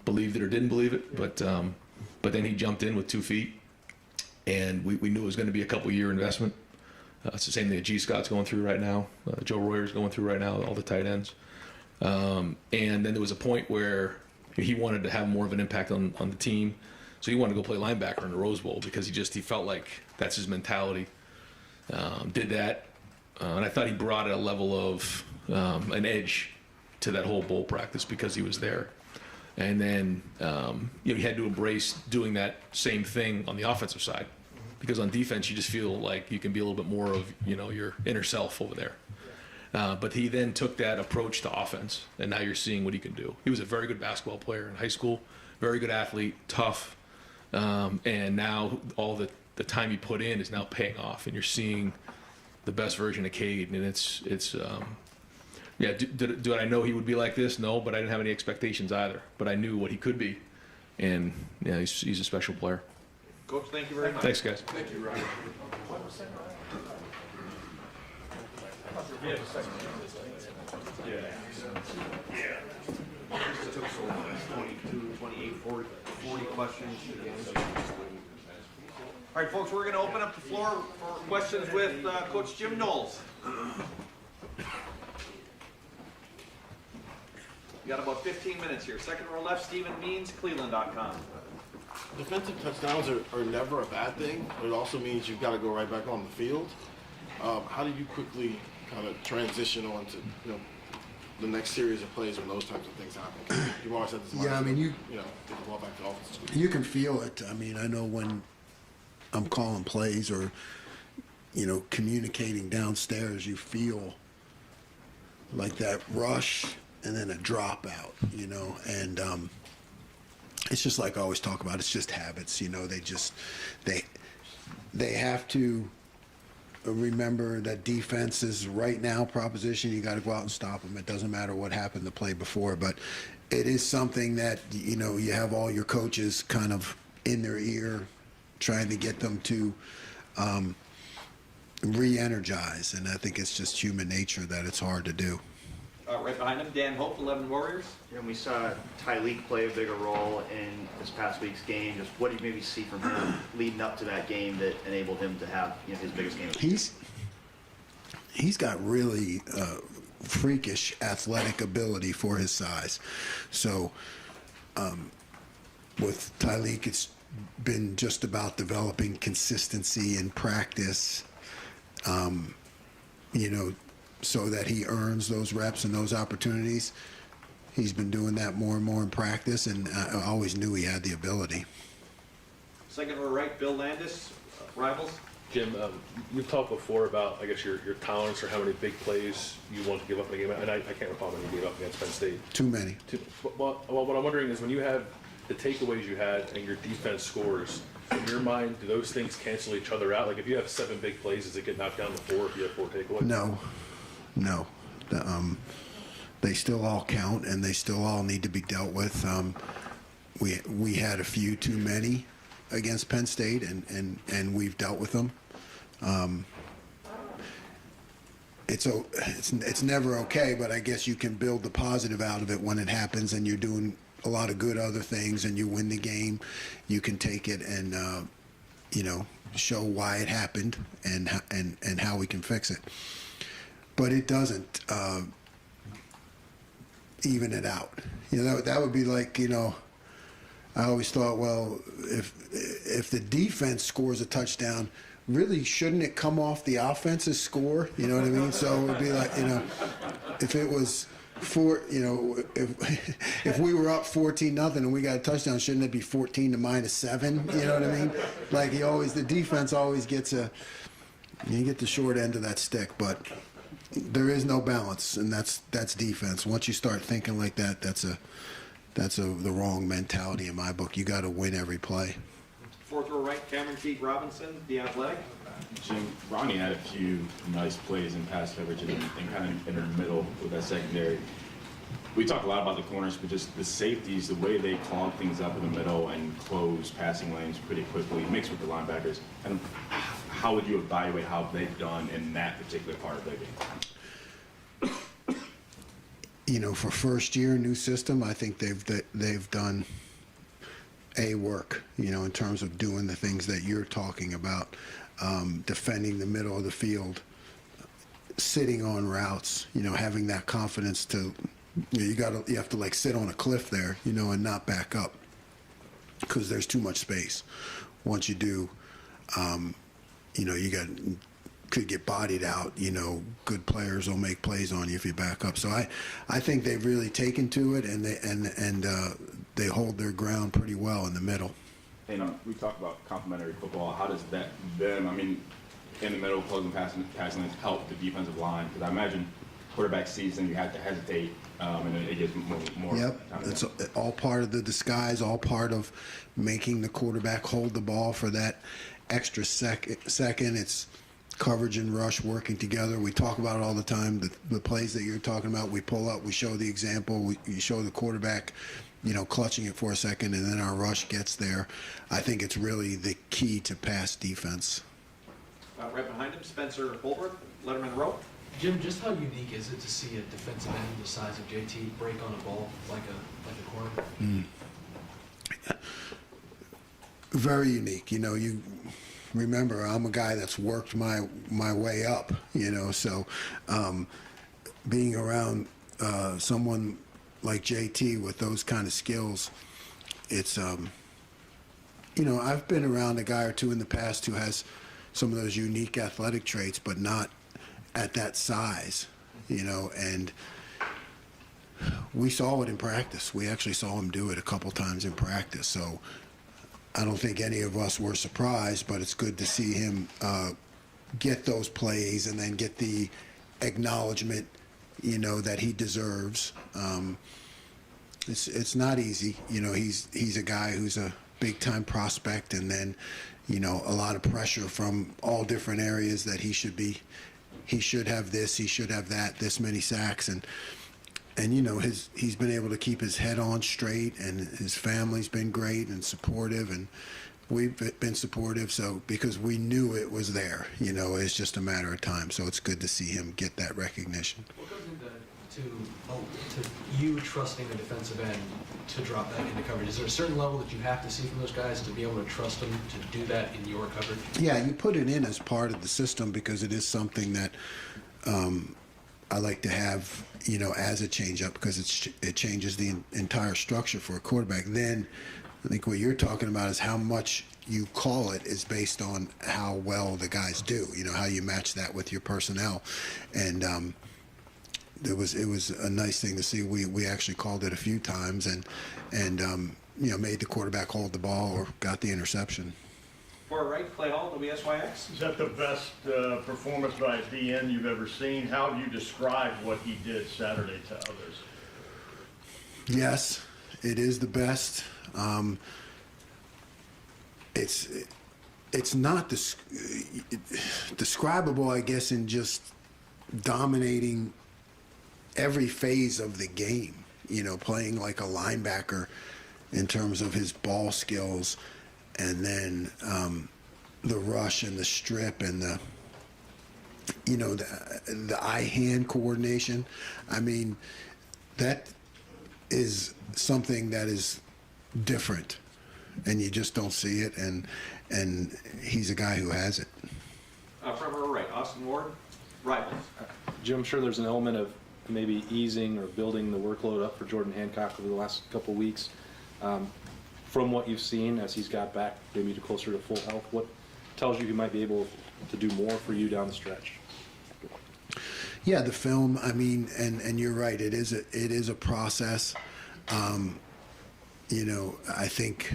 believed it or didn't believe it, but then he jumped in with 2 feet, and we knew it was going to be a couple-year investment. It's the same thing that G. Scott's going through right now. Joe Royer's going through right now, all the tight ends. And then there was a point where he wanted to have more of an impact on the team. So he wanted to go play linebacker in the Rose Bowl because he felt like that's his mentality. Did that. And I thought he brought a level of an edge to that whole bowl practice because he was there. And then he had to embrace doing that same thing on the offensive side. Because on defense, you just feel like you can be a little bit more of, your inner self over there. But he then took that approach to offense, and now you're seeing what he can do. He was a very good basketball player in high school, very good athlete, tough. And now all the time he put in is now paying off, and you're seeing the best version of Cade. And it's did I know he would be like this? No, but I didn't have any expectations either. But I knew what he could be, and he's a special player. Coach, thank you very much. Thanks, guys. Thank you, Ryan. It took so long, 22, 28, 40 questions. All right, folks, we're going to open up the floor for questions with Coach Jim Knowles. You got about 15 minutes here. Second row left, Stephen Means, Cleveland.com. Defensive touchdowns are never a bad thing, but it also means you've got to go right back on the field. How do you quickly kind of transition on to the next series of plays when those types of things happen? You've always had this mindset, Yeah, I mean, get the ball back to offense. You can feel it. I mean, I know when I'm calling plays or communicating downstairs, you feel like that rush and then a dropout, and it's just like I always talk about. It's just habits, they have to remember that defense is right now proposition. You got to go out and stop them. It doesn't matter what happened the play before, but it is something that you have all your coaches kind of in their ear, trying to get them to re-energize, and I think it's just human nature that it's hard to do. Right behind him, Dan Hope, 11 Warriors. And we saw Tyleek play a bigger role in this past week's game. Just what do you maybe see from him leading up to that game that enabled him to have his biggest game? He's got really freakish athletic ability for his size. So with Tyleek, it's been just about developing consistency in practice, so that he earns those reps and those opportunities. He's been doing that more and more in practice, and I always knew he had the ability. Second row right, Bill Landis, Rivals. Jim, you've talked before about, I guess, your tolerance for how many big plays you want to give up in a game, and I can't recall how many you gave up against Penn State. Too many. Well, what I'm wondering is when you have the takeaways you had and your defense scores, in your mind, do those things cancel each other out? Like if you have 7 big plays, does it get knocked down to 4 if you have 4 takeaways? No. They still all count, and they still all need to be dealt with. We had a few too many against Penn State, and we've dealt with them. It's never okay, but I guess you can build the positive out of it when it happens, and you're doing a lot of good other things, and you win the game. You can take it and show why it happened and how we can fix it. But it doesn't even it out. That would be like, I always thought, well, if the defense scores a touchdown, really shouldn't it come off the offense's score? You know what I mean? So it would be like, if it was if we were up 14-0 and we got a touchdown, shouldn't it be 14 to -7? You know what I mean? Like the defense always gets you get the short end of that stick, but there is no balance, and that's defense. Once you start thinking like that, that's the wrong mentality in my book. You got to win every play. Fourth row right, Cameron Keith Robinson, The Athletic. Jim, Ronnie had a few nice plays in pass coverage and kind of in the middle with that secondary. We talk a lot about the corners, but just the safeties, the way they clog things up in the middle and close passing lanes pretty quickly, mixed with the linebackers. And how would you evaluate how they've done in that particular part of their game? For first year, new system, I think they've done work, in terms of doing the things that you're talking about, defending the middle of the field, sitting on routes, having that confidence to, you have to like sit on a cliff there, and not back up, because there's too much space. Once you do, could get bodied out. Good players will make plays on you if you back up. So I think they've really taken to it, and they hold their ground pretty well in the middle. We talk about complementary football. How does that in the middle, closing passing lanes help the defensive line? Because I imagine quarterback season, you have to hesitate, and it gets more. Yep, it's all part of the disguise, all part of making the quarterback hold the ball for that extra second. It's coverage and rush working together. We talk about it all the time. The plays that you're talking about, we pull up, we show the example, we show the quarterback, clutching it for a second, and then our rush gets there. I think it's really the key to pass defense. Right behind him, Spencer Holbrook, Letterman Row. Jim, just how unique is it to see a defensive end the size of JT break on a ball like a corner? Very unique. You remember, I'm a guy that's worked my way up, so being around someone like JT with those kind of skills, it's I've been around a guy or two in the past who has some of those unique athletic traits, but not at that size, and we saw it in practice. We actually saw him do it a couple times in practice, so I don't think any of us were surprised, but it's good to see him get those plays and then get the acknowledgement, you know, that he deserves. It's not easy. You know, he's a guy who's a big time prospect, and then, you know, a lot of pressure from all different areas that he should have this, he should have that, this many sacks, and you know, he's been able to keep his head on straight, and his family's been great and supportive, and we've been supportive. So because we knew it was there, you know, it's just a matter of time. So it's good to see him get that recognition. What goes into you trusting the defensive end to drop back into coverage? Is there a certain level that you have to see from those guys to be able to trust them to do that in your coverage? Yeah, you put it in as part of the system because it is something that I like to have, you know, as a change-up, because it changes the entire structure for a quarterback. Then I think what you're talking about is how much you call it is based on how well the guys do, you know, how you match that with your personnel. And it was a nice thing to see. We actually called it a few times and you know, made the quarterback hold the ball or got the interception. For right, Clay Hall, WSYX. Is that the best performance by a DN you've ever seen? How do you describe what he did Saturday to others? Yes, it is the best. It's not describable, I guess, in just dominating every phase of the game, you know, playing like a linebacker in terms of his ball skills, and then the rush and the strip and the, you know, the eye-hand coordination. I mean, that is something that is different, and you just don't see it, and he's a guy who has it. From our right, Austin Ward, Rivals. Jim, I'm sure there's an element of maybe easing or building the workload up for Jordan Hancock over the last couple of weeks. From what you've seen as he's got back maybe to closer to full health, what tells you he might be able to do more for you down the stretch? Yeah, the film, I mean, and you're right, it is a process. You know, I think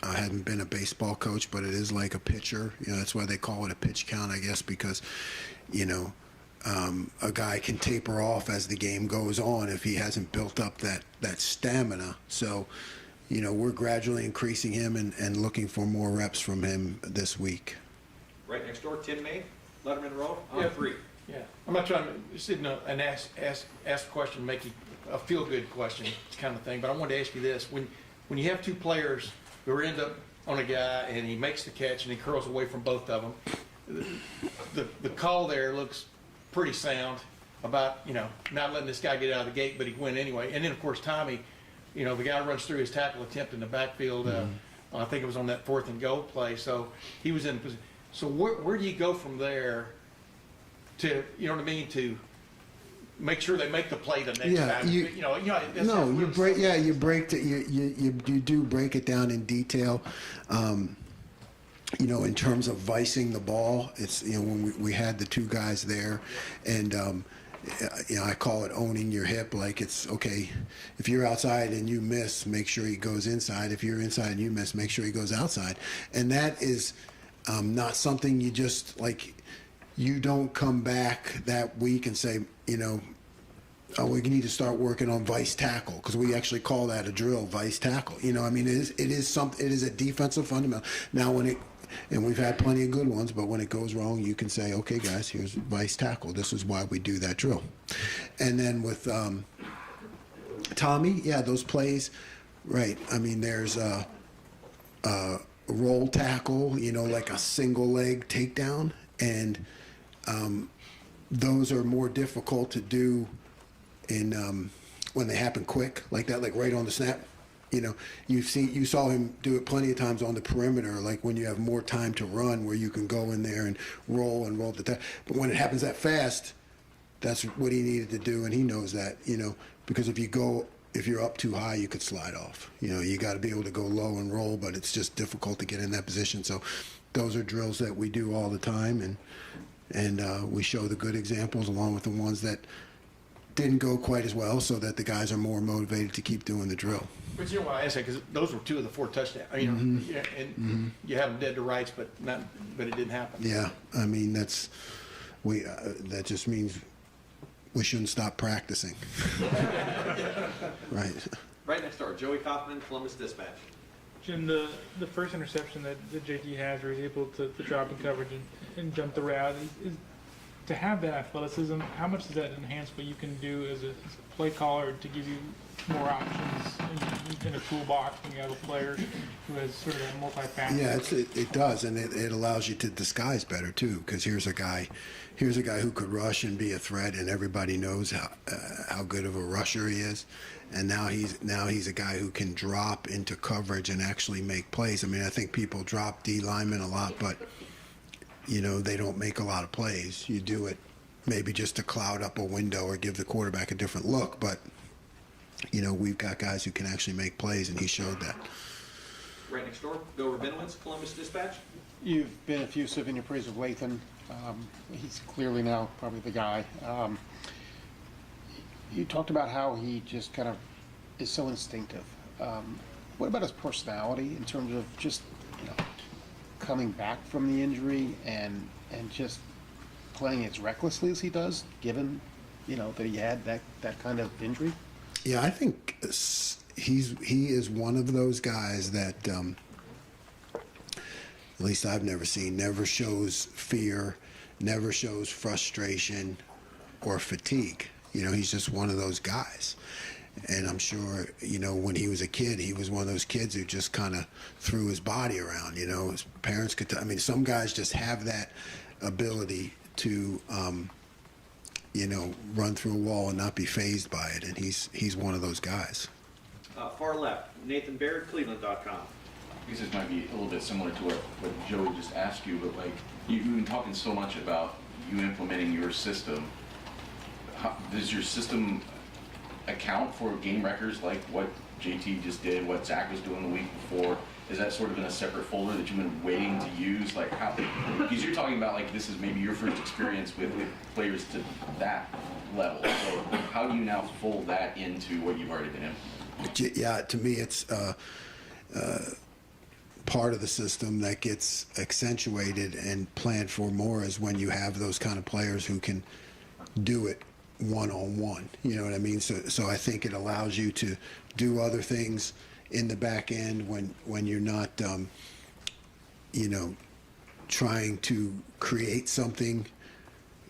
I haven't been a baseball coach, but it is like a pitcher. You know, that's why they call it a pitch count, I guess, because, you know, a guy can taper off as the game goes on if he hasn't built up that stamina. So, you know, we're gradually increasing him and looking for more reps from him this week. Right next door, Tim May, Letterman Row, Yeah. 3. Yeah, I'm not trying to sit and ask a question, make it a feel-good question kind of thing, but I wanted to ask you this. When you have two players who end up on a guy and he makes the catch and he curls away from both of them, the call there looks pretty sound about, you know, not letting this guy get out of the gate, but he went anyway. And then, of course, Tommy, you know, the guy runs through his tackle attempt in the backfield. I think it was on that 4th and goal play. So he was in position. So where do you go from there to, you know what I mean, to make sure they make the play the next time? You do break it down in detail. You know, in terms of vicing the ball, it's, you know, when we had the two guys there, and you know, I call it owning your hip. Like, it's okay, if you're outside and you miss, make sure he goes inside. If you're inside and you miss, make sure he goes outside. And that is not something you just, like, you don't come back that week and say, you know, oh, we need to start working on vice tackle, because we actually call that a drill, vice tackle. You know, I mean, it is a defensive fundamental. Now, and we've had plenty of good ones, but when it goes wrong, you can say, okay, guys, here's vice tackle. This is why we do that drill. And then with Tommy, yeah, those plays, right. I mean, there's a roll tackle, you know, like a single leg takedown, and those are more difficult to do in when they happen quick like that, like right on the snap. You know, you saw him do it plenty of times on the perimeter, like when you have more time to run, where you can go in there and roll the time. But when it happens that fast, that's what he needed to do, and he knows that. You know, because if you're up too high, you could slide off. You know, you got to be able to go low and roll, but it's just difficult to get in that position. So those are drills that we do all the time, and we show the good examples along with the ones that didn't go quite as well, so that the guys are more motivated to keep doing the drill. But you know why I say, because those were 2 of the 4 touchdowns, you know, Mhm. yeah, and you had them dead to rights, but it didn't happen. Yeah, I mean that just means we shouldn't stop practicing. Right. Right next door, Joey Kaufman, Columbus Dispatch. Jim, the first interception that JT has, where he's able to drop in coverage and jump the route, is to have that athleticism. How much does that enhance what you can do as a play caller to give you more options in a toolbox when you have a player who has sort of a multi-factor? Yeah, it does, and it allows you to disguise better too. Because here's a guy who could rush and be a threat, and everybody knows how good of a rusher he is. And now he's a guy who can drop into coverage and actually make plays. I mean, I think people drop D linemen a lot, but you know they don't make a lot of plays. You do it maybe just to cloud up a window or give the quarterback a different look, but you know, we've got guys who can actually make plays, and he showed that. Right next door, Bill Rabinowitz, Columbus Dispatch. You've been effusive in your praise of Lathan. He's clearly now probably the guy. You talked about how he just kind of is so instinctive. What about his personality in terms of just, you know, coming back from the injury and just playing as recklessly as he does, given, you know, that he had that kind of injury? Yeah, I think he is one of those guys that, at least I've never seen, never shows fear, never shows frustration or fatigue. You know, he's just one of those guys. And I'm sure, you know, when he was a kid, he was one of those kids who just kind of threw his body around. You know, his parents could. I mean, some guys just have that ability to, you know, run through a wall and not be fazed by it. And he's one of those guys. Far left, Nathan Baird, Cleveland.com. I guess this might be a little bit similar to what Joey just asked you, but like you've been talking so much about you implementing your system. Does your system account for game records like what JT just did, what Zach was doing the week before? Is that sort of in a separate folder that you've been waiting to use? Like how? Because you're talking about like this is maybe your first experience with players to that level. So how do you now fold that into what you've already been in? Yeah, to me, it's part of the system that gets accentuated and planned for more is when you have those kind of players who can do it one-on-one. You know what I mean? So I think it allows you to do other things in the back end when you're not, you know, trying to create something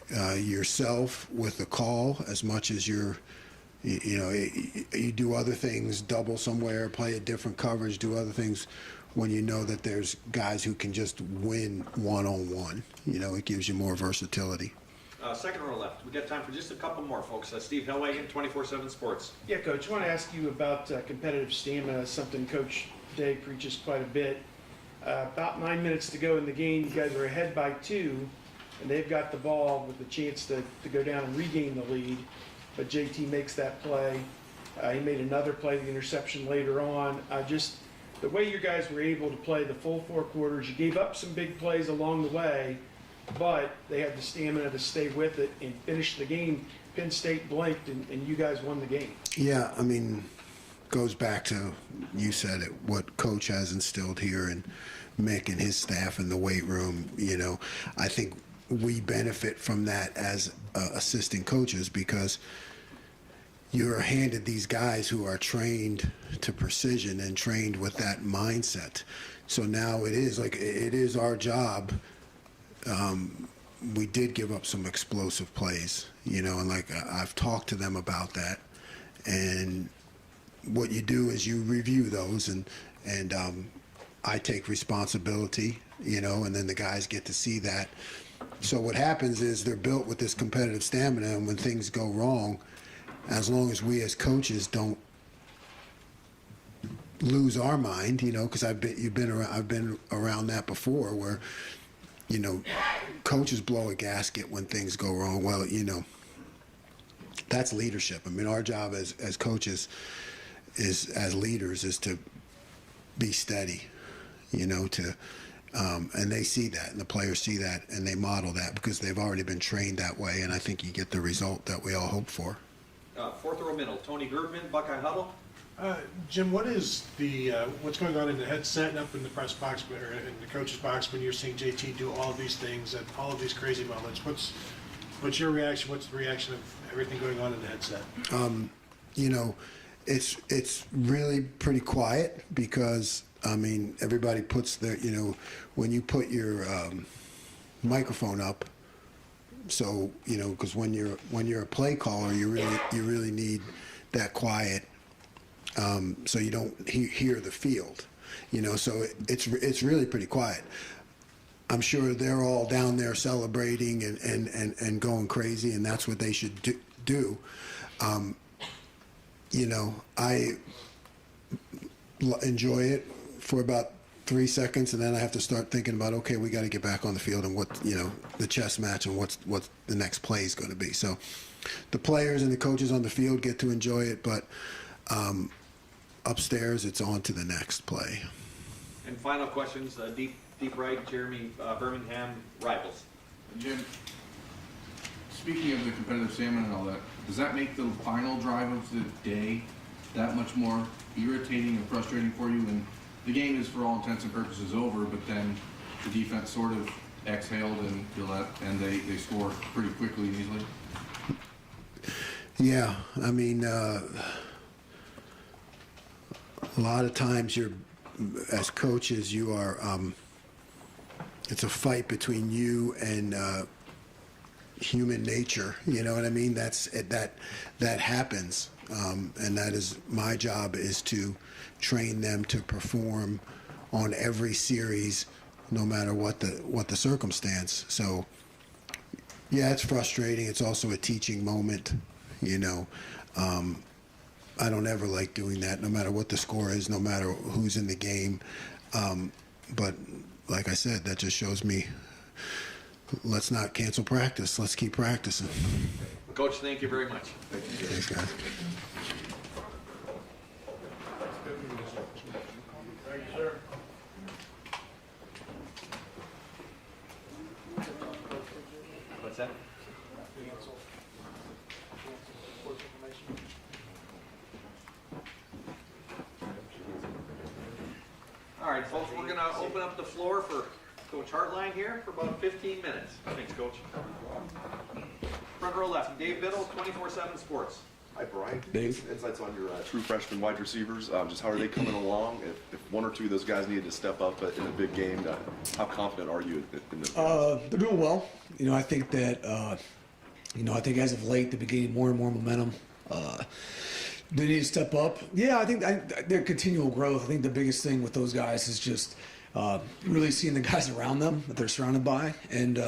yourself with the call as much as you're, you know, you do other things, double somewhere, play a different coverage, do other things when you know that there's guys who can just win one-on-one. You know, it gives you more versatility. Second row left. We got time for just a couple more, folks. Steve Hellwagen, 24/7 Sports. Yeah, Coach, I want to ask you about competitive stamina, something Coach Day preaches quite a bit. About 9 minutes to go in the game, you guys are ahead by 2, and they've got the ball with the chance to go down and regain the lead, but JT makes that play. He made another play, the interception later on. Just the way you guys were able to play the full 4 quarters, you gave up some big plays along the way, but they had the stamina to stay with it and finish the game. Penn State blinked, and you guys won the game. Yeah, I mean, goes back to, you said it, what Coach has instilled here and Mick and his staff in the weight room. You know, I think we benefit from that as assistant coaches because you're handed these guys who are trained to precision and trained with that mindset. So now it is our job. We did give up some explosive plays, you know, and like I've talked to them about that. And what you do is you review those, and I take responsibility, you know, and then the guys get to see that. So what happens is they're built with this competitive stamina, and when things go wrong, as long as we as coaches don't lose our mind, you know, because I've been around that before where, you know, coaches blow a gasket when things go wrong. Well, you know, that's leadership. I mean, our job as coaches as leaders is to be steady, you know, and they see that, and the players see that, and they model that because they've already been trained that way, and I think you get the result that we all hope for. fourth row middle, Tony Gertman, Buckeye Huddle. Jim, what is the what's going on in the headset and up in the press box or in the coach's box when you're seeing JT do all of these things at all of these crazy moments? What's your reaction? What's the reaction of everything going on in the headset? You know, it's really pretty quiet because I mean everybody puts their, you know, when you put your microphone up, so you know, because when you're a play caller, you really need that quiet, so you don't hear the field, you know. So it's really pretty quiet. I'm sure they're all down there celebrating and going crazy, and that's what they should do. You know, I enjoy it for about 3 seconds, and then I have to start thinking about, okay, we got to get back on the field and what, you know, the chess match and what the next play is going to be. So the players and the coaches on the field get to enjoy it, but upstairs it's on to the next play. And final questions, deep right, Jeremy Birmingham, Rivals. Jim, speaking of the competitive salmon and all that, does that make the final drive of the day that much more irritating and frustrating for you? And the game is, for all intents and purposes, over, but then the defense sort of exhaled and they score pretty quickly and easily? Yeah, I mean, a lot of times as coaches, you are, it's a fight between you and human nature, you know what I mean? That happens, and that is my job, is to train them to perform on every series, no matter what the circumstance. So yeah, it's frustrating. It's also a teaching moment, you know. I don't ever like doing that, no matter what the score is, no matter who's in the game. But like I said, that just shows me, let's not cancel practice. Let's keep practicing. Coach, thank you very much. Thanks, guys. Thank you, sir. What's that? All right, folks, we're going to open up the floor for Coach Hartline here for about 15 minutes. Thanks, Coach. Front row left, Dave Biddle, 24/7 Sports. Hi, Brian. Dave. Insights on your true freshman wide receivers. Just how are they coming along? If one or two of those guys needed to step up in a big game, how confident are you in this? They're doing well. You know, I think that, I think as of late, they're gaining more and more momentum. They need to step up. Yeah, I think their continual growth. I think the biggest thing with those guys is just really seeing the guys around them that they're surrounded by, and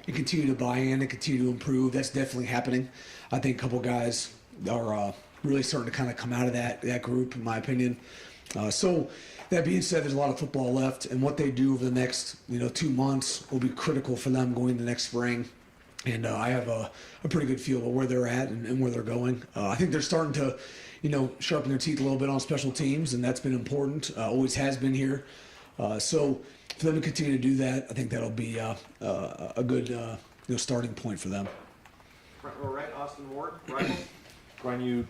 continue to buy in and continue to improve. That's definitely happening. I think a couple guys are really starting to kind of come out of that group, in my opinion. So that being said, there's a lot of football left, and what they do over the next 2 months will be critical for them going into next spring. And I have a pretty good feel of where they're at and where they're going. I think they're starting to, sharpen their teeth a little bit on special teams, and that's been important. Always has been here. So for them to continue to do that, I think that'll be a good starting point for them. Front row right, Austin Ward, Rivals. Brian, you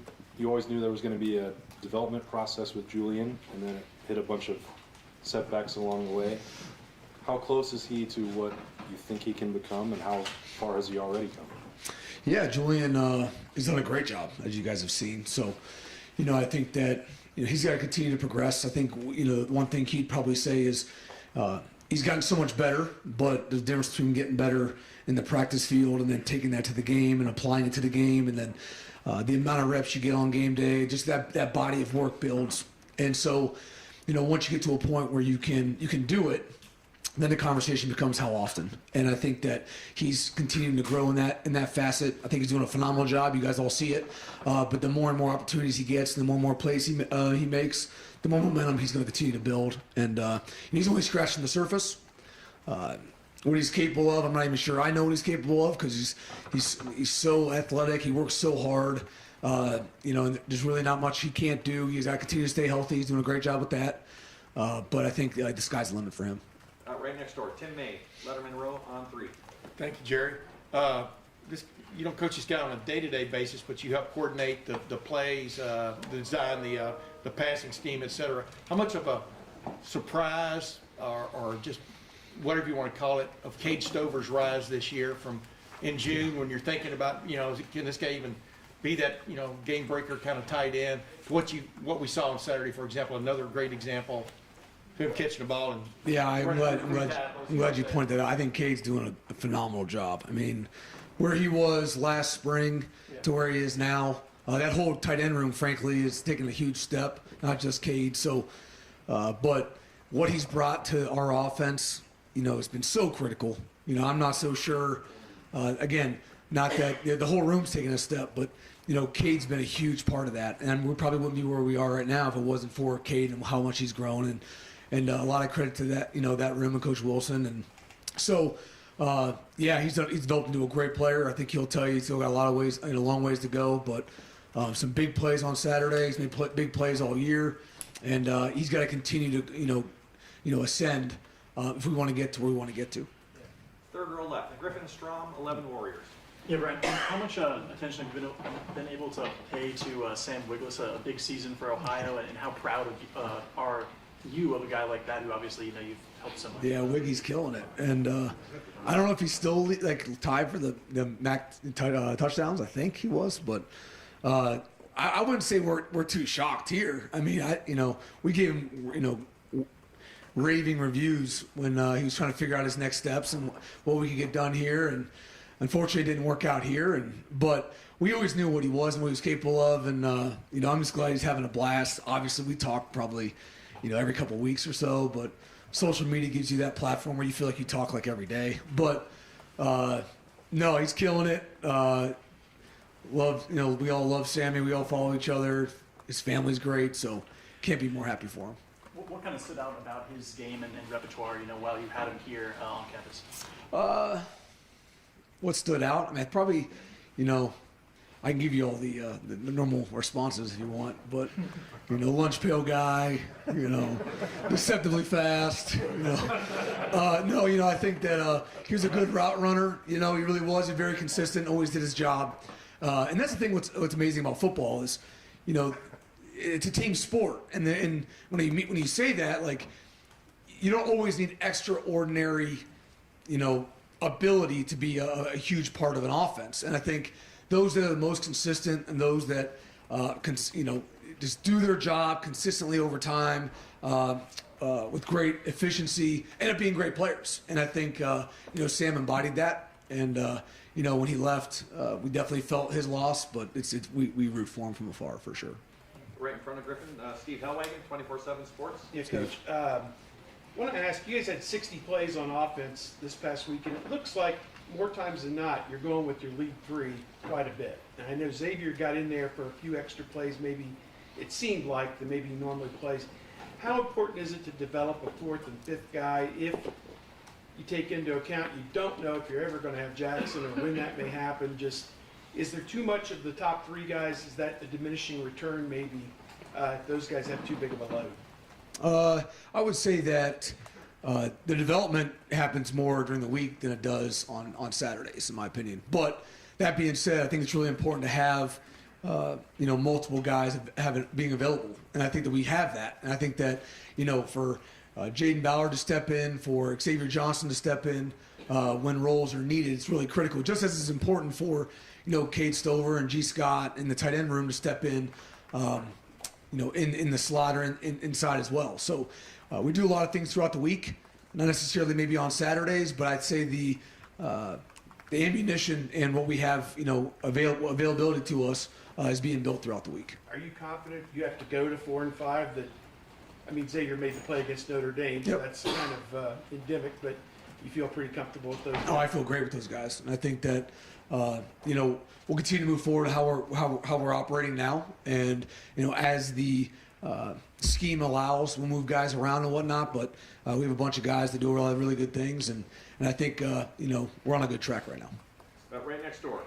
always knew there was going to be a development process with Julian, and then it hit a bunch of setbacks along the way. How close is he to what you think he can become, and how far has he already come? Yeah, Julian has done a great job, as you guys have seen. So, I think that he's got to continue to progress. I think one thing he'd probably say is he's gotten so much better, but the difference between getting better in the practice field and then taking that to the game and applying it to the game, and then the amount of reps you get on game day, just that body of work builds. And so, once you get to a point where you can do it, then the conversation becomes how often. And I think that he's continuing to grow in that facet. I think he's doing a phenomenal job. You guys all see it. But the more and more opportunities he gets, the more and more plays he makes, the more momentum he's going to continue to build. And he's only scratching the surface. What he's capable of, I'm not even sure I know what he's capable of, because he's so athletic. He works so hard. And there's really not much he can't do. He's got to continue to stay healthy. He's doing a great job with that. But I think the sky's the limit for him. Right next door, Tim May, Letterman row on 3. Thank you, Jerry. this, you don't coach this guy on a day-to-day basis, but you help coordinate the plays, the design, the passing scheme, et cetera. How much of a surprise or just whatever you want to call it of Cade Stover's rise this year from in June when you're thinking about, can this guy even be that, game breaker kind of tight end to what we saw on Saturday, for example, another great example of him catching the ball and Yeah, I'm running through glad, tackles. I'm glad you pointed that out. I think Cade's doing a phenomenal job. I mean, where he was last spring to where he is now, that whole tight end room, frankly, is taking a huge step, not just Cade. So, but what he's brought to our offense, has been so critical. I'm not so sure, again, not that the whole room's taking a step, but, Cade's been a huge part of that. And we probably wouldn't be where we are right now if it wasn't for Cade and how much he's grown. And a lot of credit to that, that room and Coach Wilson. And so, he's developed into a great player. I think he'll tell you he's still got a long ways to go, but some big plays on Saturday. He's made big plays all year, and he's got to continue to ascend if we want to get to where we want to get to. Third row left, Griffin Strom, 11 Warriors. Yeah, Brian, how much attention have you been able to pay to Sam Wiglis, a big season for Ohio, and how proud are you of a guy like that who obviously you've helped so much? Yeah, Wiggy's killing it, and I don't know if he's still tied for the MAC touchdowns. I think he was, but I wouldn't say we're too shocked here. I mean, we gave him raving reviews when he was trying to figure out his next steps and what we could get done here, and unfortunately it didn't work out here. But we always knew what he was and what he was capable of, and I'm just glad he's having a blast. Obviously, we talk probably every couple of weeks or so, but social media gives you that platform where you feel like you talk like every day. But no, he's killing it. We all love Sammy. We all follow each other. His family's great, so can't be more happy for him. What kind of stood out about his game and repertoire, while you had him here on campus? What stood out? I mean, probably, I can give you all the normal responses if you want, but lunch pail guy, deceptively fast. I think that he was a good route runner. He really was. He was very consistent. Always did his job. And that's the thing. What's amazing about football is, it's a team sport, and when you say that, you don't always need extraordinary, ability to be a huge part of an offense. And I think those that are the most consistent and those that just do their job consistently over time with great efficiency end up being great players. And I think Sam embodied that. And when he left, we definitely felt his loss, but we root for him from afar for sure. Right in front of Griffin, Steve Hellwagen, 24/7 Sports. Yeah, Coach. I want to ask, you guys had 60 plays on offense this past week, and it looks like more times than not, you're going with your lead three quite a bit. And I know Xavier got in there for a few extra plays, maybe it seemed like that maybe he normally plays. How important is it to develop a fourth and fifth guy if you take into account you don't know if you're ever going to have Jackson or when that may happen? Just, is there too much of the top three guys? Is that a diminishing return maybe if those guys have too big of a load? I would say that the development happens more during the week than it does on Saturdays, in my opinion. But that being said, I think it's really important to have multiple guys being available, and I think that we have that. And I think that for Jaden Ballard to step in, for Xavier Johnson to step in when roles are needed, it's really critical. Just as it's important for Cade Stover and G. Scott in the tight end room to step in. In the slot or inside as well. So we do a lot of things throughout the week, not necessarily maybe on Saturdays, but I'd say the ammunition and what we have, availability to us is being built throughout the week. Are you confident you have to go to 4 and 5? Xavier made the play against Notre Dame, so that's kind of endemic, but you feel pretty comfortable with those guys? Oh, I feel great with those guys, and I think that we'll continue to move forward how we're operating now, and as the scheme allows, we'll move guys around and whatnot. But we have a bunch of guys that do a lot of really good things, and I think we're on a good track right now. Right next door,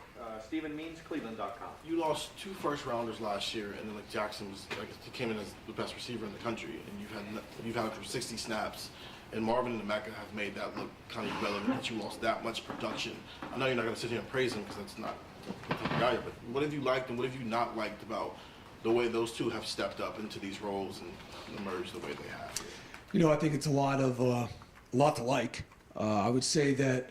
Stephen Means, Cleveland.com. You lost 2 first-rounders last year, and then Jackson was he came in as the best receiver in the country, and you've had him for 60 snaps. And Marvin and Mecca have made that look kind of relevant that you lost that much production. I know you're not going to sit here and praise him because that's not the type of guy, but what have you liked and what have you not liked about the way those two have stepped up into these roles and emerged the way they have? I think it's a lot to like. I would say that,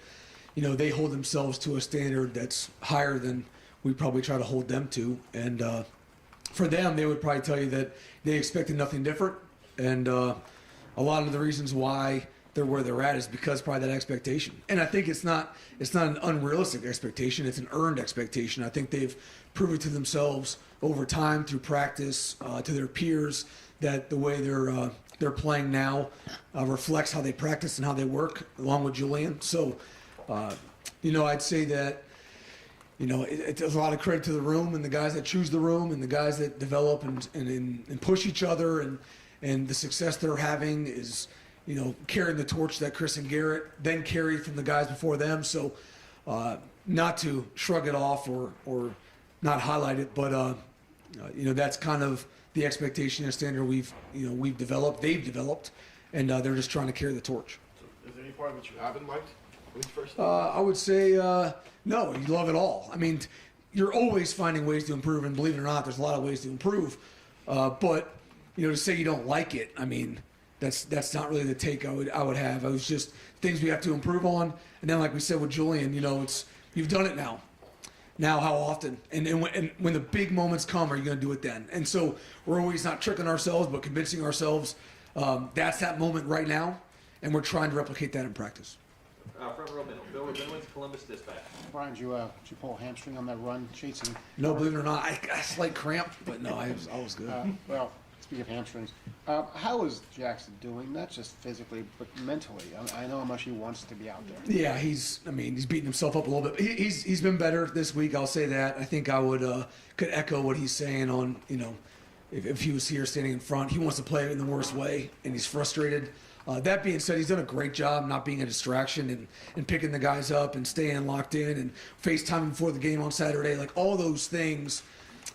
they hold themselves to a standard that's higher than we probably try to hold them to. And for them, they would probably tell you that they expected nothing different. And a lot of the reasons why they're where they're at is because probably that expectation. And I think it's not an unrealistic expectation. It's an earned expectation. I think they've proven to themselves over time through practice, to their peers, that the way they're playing now reflects how they practice and how they work, along with Julian. So, I'd say that, it's a lot of credit to the room and the guys that choose the room and the guys that develop and push each other, and the success they're having is, carrying the torch that Chris and Garrett then carried from the guys before them. So, not to shrug it off or not highlight it, but that's kind of the expectation and standard they've developed, and they're just trying to carry the torch. So is there any part of it you haven't liked when you first I would say no. You love it all. I mean, you're always finding ways to improve, and believe it or not, there's a lot of ways to improve. But to say you don't like it, I mean, that's not really the take I would have. It was just things we have to improve on, and then like we said with Julian, it's you've done it now. Now, how often? And when the big moments come, are you going to do it then? And so we're always not tricking ourselves, but convincing ourselves that's that moment right now, and we're trying to replicate that in practice. Front row, Bill Rabinowitz, Columbus Dispatch. Brian, did you pull a hamstring on that run chasing? No, believe it or not, I got a slight cramp, but no, I was good. Well, speaking of hamstrings, how is Jackson doing? Not just physically, but mentally. I know how much he wants to be out there. Yeah, he's beating himself up a little bit. He's been better this week. I'll say that. I think I could echo what he's saying on, if he was here standing in front, he wants to play it in the worst way, and he's frustrated. That being said, he's done a great job not being a distraction and picking the guys up and staying locked in and FaceTiming before the game on Saturday. Like, all those things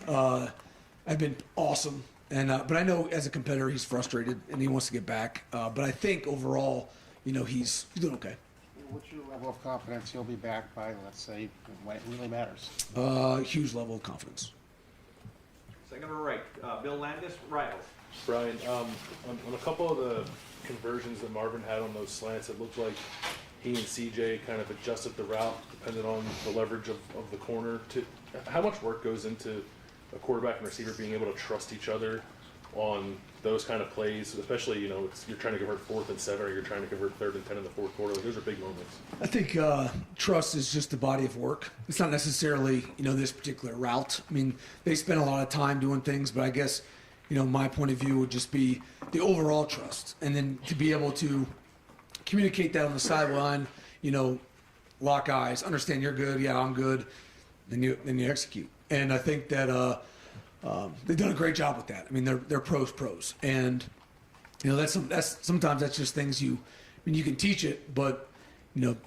have been awesome. And but I know as a competitor he's frustrated and he wants to get back. But I think overall, he's doing okay. What's your level of confidence he'll be back by, let's say, when it really matters? Huge level of confidence. Second row right, Bill Landis, Rivals. Brian, on a couple of the conversions that Marvin had on those slants, it looked like he and CJ kind of adjusted the route depending on the leverage of the corner. How much work goes into a quarterback and receiver being able to trust each other on those kind of plays, especially, you're trying to convert 4th and 7 or you're trying to convert 3rd and 10 in the 4th quarter. Like, those are big moments. I think trust is just the body of work. It's not necessarily, this particular route. I mean, they spend a lot of time doing things, but I guess, my point of view would just be the overall trust. And then to be able to communicate that on the sideline, lock eyes, understand you're good, yeah, I'm good, then you execute. And I think that they've done a great job with that. I mean, they're pros, and sometimes that's just things you can teach it, but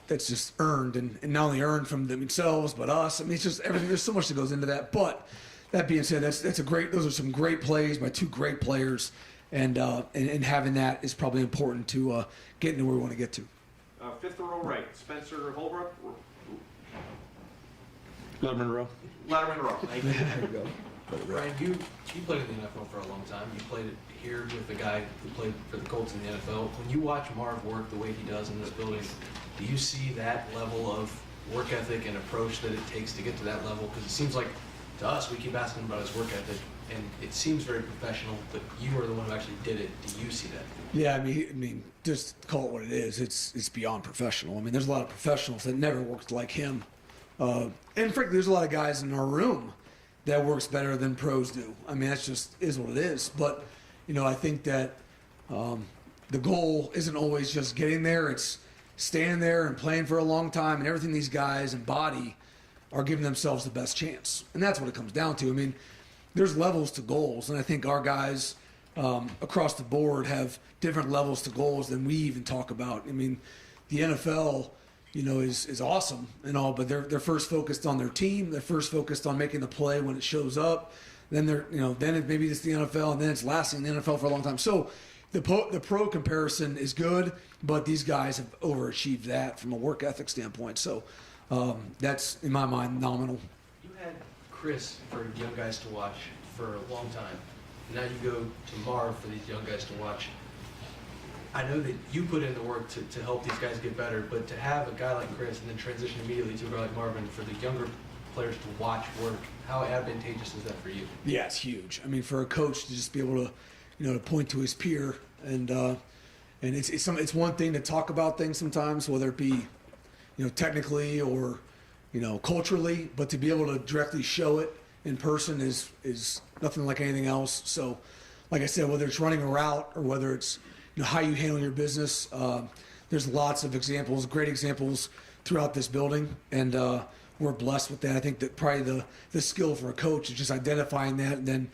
that's just earned, and not only earned from themselves but us. I mean, it's just everything. There's so much that goes into that. But that being said, those are some great plays by two great players, and having that is probably important to getting to where we want to get to. 5th row right, Spencer Holbrook. Letterman row. Letterman row. Thank you. There we go. Brian, you played in the NFL for a long time. You played it here with a guy who played for the Colts in the NFL. When you watch Marv work the way he does in this building, do you see that level of work ethic and approach that it takes to get to that level? Because it seems like, to us, we keep asking about his work ethic, and it seems very professional, but you are the one who actually did it. Do you see that? Yeah, I mean, just call it what it is. It's beyond professional. I mean, there's a lot of professionals that never worked like him. And frankly, there's a lot of guys in our room that works better than pros do. I mean, that's just is what it is. But, I think that the goal isn't always just getting there. It's staying there and playing for a long time, and everything these guys embody are giving themselves the best chance. And that's what it comes down to. I mean, there's levels to goals, and I think our guys across the board have different levels to goals than we even talk about. I mean, the NFL, is awesome and all, but they're first focused on their team. They're first focused on making the play when it shows up. Then maybe it's the NFL, and then it's lasting in the NFL for a long time. So, the pro comparison is good, but these guys have overachieved that from a work ethic standpoint. So that's, in my mind, nominal. You had Chris for young guys to watch for a long time. Now you go to Marv for these young guys to watch. I know that you put in the work to help these guys get better, but to have a guy like Chris and then transition immediately to a guy like Marvin for the younger players to watch work, how advantageous is that for you? Yeah, it's huge. I mean, for a coach to just be able to, to point to his peer and it's one thing to talk about things sometimes, whether it be, technically or, culturally, but to be able to directly show it in person is nothing like anything else. So, like I said, whether it's running a route or whether it's how you handle your business, there's lots of examples, great examples throughout this building, and we're blessed with that. I think that probably the skill for a coach is just identifying that and then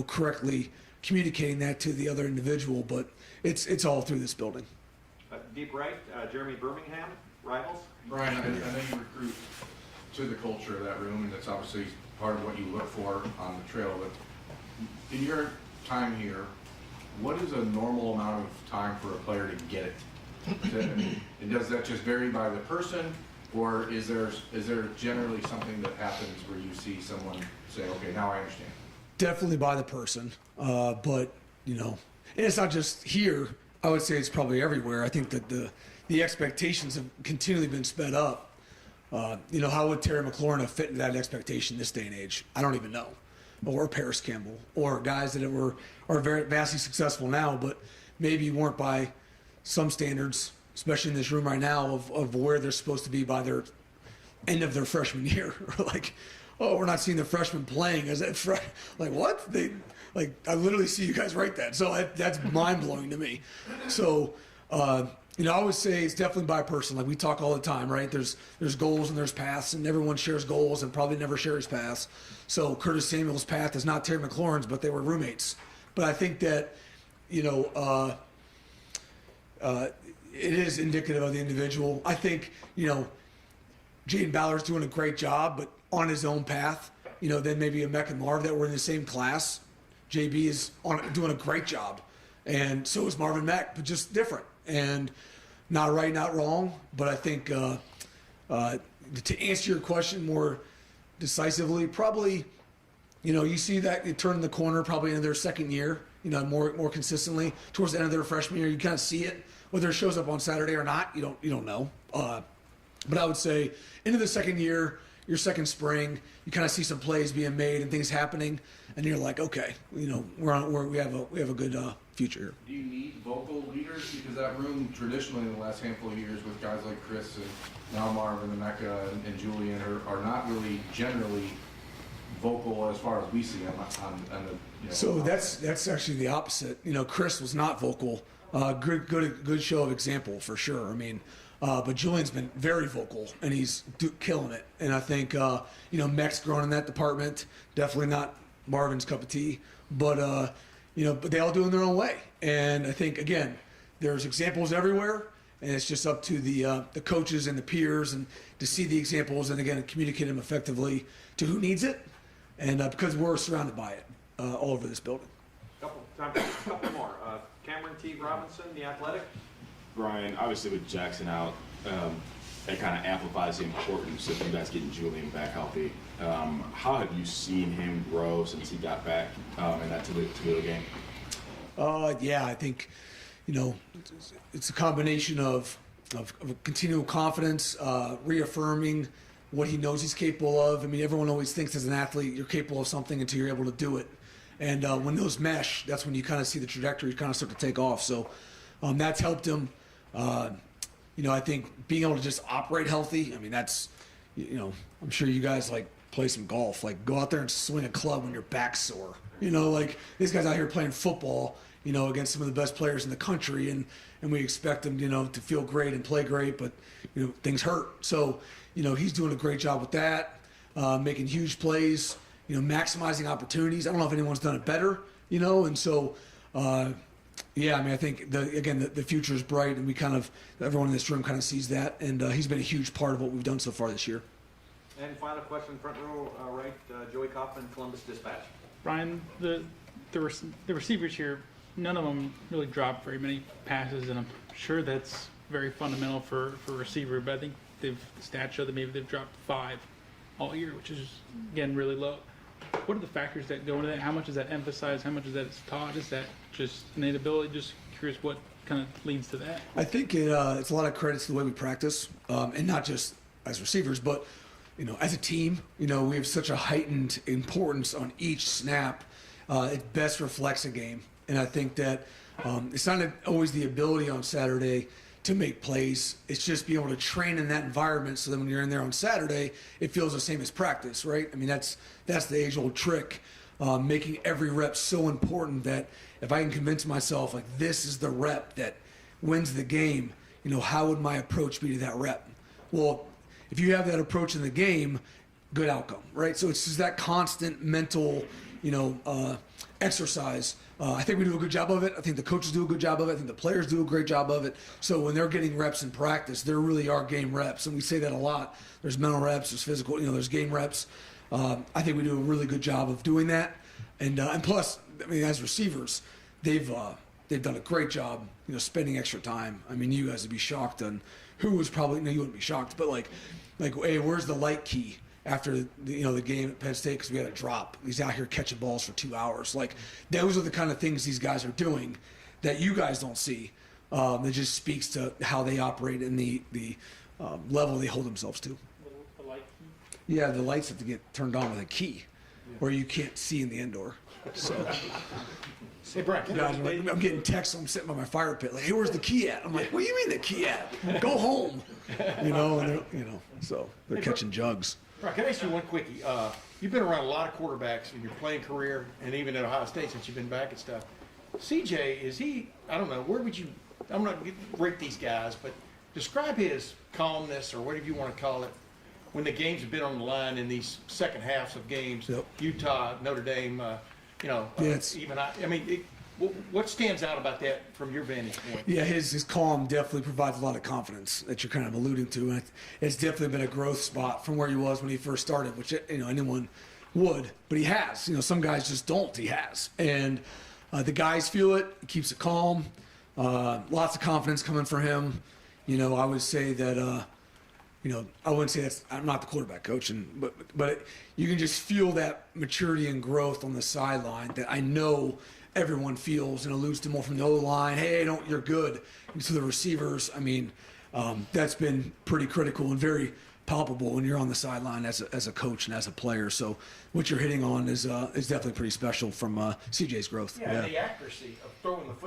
correctly communicating that to the other individual. But it's all through this building. Deep right, Jeremy Birmingham, Rivals. Brian, I know you recruit to the culture of that room, and that's obviously part of what you look for on the trail. But in your time here, what is a normal amount of time for a player to get it? And does that just vary by the person, or is there generally something that happens where you see someone say, okay, now I understand? Definitely by the person, but and it's not just here. I would say it's probably everywhere. I think that the expectations have continually been sped up. How would Terry McLaurin have fit into that expectation this day and age? I don't even know. Or Paris Campbell, or guys that are very vastly successful now, but maybe weren't by some standards, especially in this room right now, of where they're supposed to be by their end of their freshman year. Or like, oh, we're not seeing the freshmen playing. Is that like what? I literally see you guys write that. So that's mind blowing to me. So. I would say it's definitely by person. Like we talk all the time, right? There's goals and there's paths, and everyone shares goals and probably never shares paths. So Curtis Samuel's path is not Terry McLaurin's, but they were roommates. But I think that, it is indicative of the individual. I think, Jaden Ballard's doing a great job, but on his own path. Then maybe a Mech and Marv that were in the same class. JB is doing a great job, and so is Marvin Mech, but just different. And not right, not wrong, but I think to answer your question more decisively, probably, you see that you turn the corner probably into their second year, more consistently towards the end of their freshman year. You kind of see it, whether it shows up on Saturday or not. You don't know. But I would say into the second year, your second spring, you kind of see some plays being made and things happening, and you're like, okay, we have a good future here. Do you need vocal leaders? Because that room traditionally in the last handful of years with guys like Chris and now Marvin and Mecca and Julian are not really generally vocal as far as we see on the. So that's actually the opposite. Chris was not vocal. Good show of example for sure. I mean. But Julian's been very vocal, and he's killing it. And I think, Mech's growing in that department. Definitely not Marvin's cup of tea. But, but they all do it in their own way. And I think, again, there's examples everywhere, and it's just up to the coaches and the peers and to see the examples and, again, communicate them effectively to who needs it. And because we're surrounded by it all over this building. Couple more. Cameron T. Robinson, The Athletic. Brian, obviously with Jackson out, that kind of amplifies the importance of you guys getting Julian back healthy. How have you seen him grow since he got back in that Toledo game? Yeah, I think, it's a combination of continual confidence, reaffirming what he knows he's capable of. I mean, everyone always thinks as an athlete you're capable of something until you're able to do it. And when those mesh, that's when you kind of see the trajectory kind of start to take off. So that's helped him. I think being able to just operate healthy, I mean, that's, I'm sure you guys play some golf, go out there and swing a club when your back's sore. These guys out here playing football, against some of the best players in the country, and we expect them, to feel great and play great, but, things hurt. So, he's doing a great job with that, making huge plays, maximizing opportunities. I don't know if anyone's done it better, and so, yeah, I mean, I think the future is bright, and everyone in this room kind of sees that, and he's been a huge part of what we've done so far this year. And final question, front row right, Joey Kaufman, Columbus Dispatch. Brian, the receivers here none of them really dropped very many passes, and I'm sure that's very fundamental for a receiver. But I think the stats show that maybe they've dropped 5 all year, which is again really low. What are the factors that go into that? How much is that emphasized? How much is that taught? Is that just innate ability? Just curious what kind of leads to that. I think it's a lot of credit to the way we practice, and not just as receivers, but as a team. We have such a heightened importance on each snap. It best reflects a game, and I think that it's not always the ability on Saturday to make plays. It's just being able to train in that environment, so that when you're in there on Saturday, it feels the same as practice, right? I mean, that's the age-old trick, making every rep so important that if I can convince myself like this is the rep that wins the game, how would my approach be to that rep? Well, if you have that approach in the game, good outcome, right? So it's just that constant mental, exercise. I think we do a good job of it. I think the coaches do a good job of it. I think the players do a great job of it. So when they're getting reps in practice, there really are game reps, and we say that a lot. There's mental reps, there's physical, there's game reps. I think we do a really good job of doing that, and plus, I mean, as receivers, they've done a great job, spending extra time. I mean, you guys would be shocked on who was probably, no, you wouldn't be shocked, but like, hey, where's the light key? After the game at Penn State, because we had a drop. He's out here catching balls for 2 hours. Like, those are the kind of things these guys are doing that you guys don't see. That just speaks to how they operate and the level they hold themselves to. The light key? Yeah, the lights have to get turned on with a key, or you can't see in the indoor. So, Hey, Brian, guys, I'm getting texts. I'm sitting by my fire pit. Like, hey, where's the key at? I'm like, what do you mean the key at? Go home. So they're catching jugs. Right, can I ask you one quickie? You've been around a lot of quarterbacks in your playing career, and even at Ohio State since you've been back and stuff. CJ, is he? I don't know. Where would you? I'm not going to rate these guys, but describe his calmness, or whatever you want to call it, when the games have been on the line in these second halves of games. Yep. Utah, Notre Dame. What stands out about that from your vantage point? Yeah, his calm definitely provides a lot of confidence that you're kind of alluding to. And it's definitely been a growth spot from where he was when he first started, which anyone would, but he has. Some guys just don't. He has, and the guys feel it. He keeps it calm. Lots of confidence coming from him. I would say that. I wouldn't say I'm not the quarterback coach, but you can just feel that maturity and growth on the sideline that I know everyone feels and alludes to more from the O-line. Hey, you're good. And to the receivers, I mean, that's been pretty critical and very palpable when you're on the sideline as a coach and as a player. So what you're hitting on is definitely pretty special from CJ's growth. Yeah, and the accuracy of throwing the football.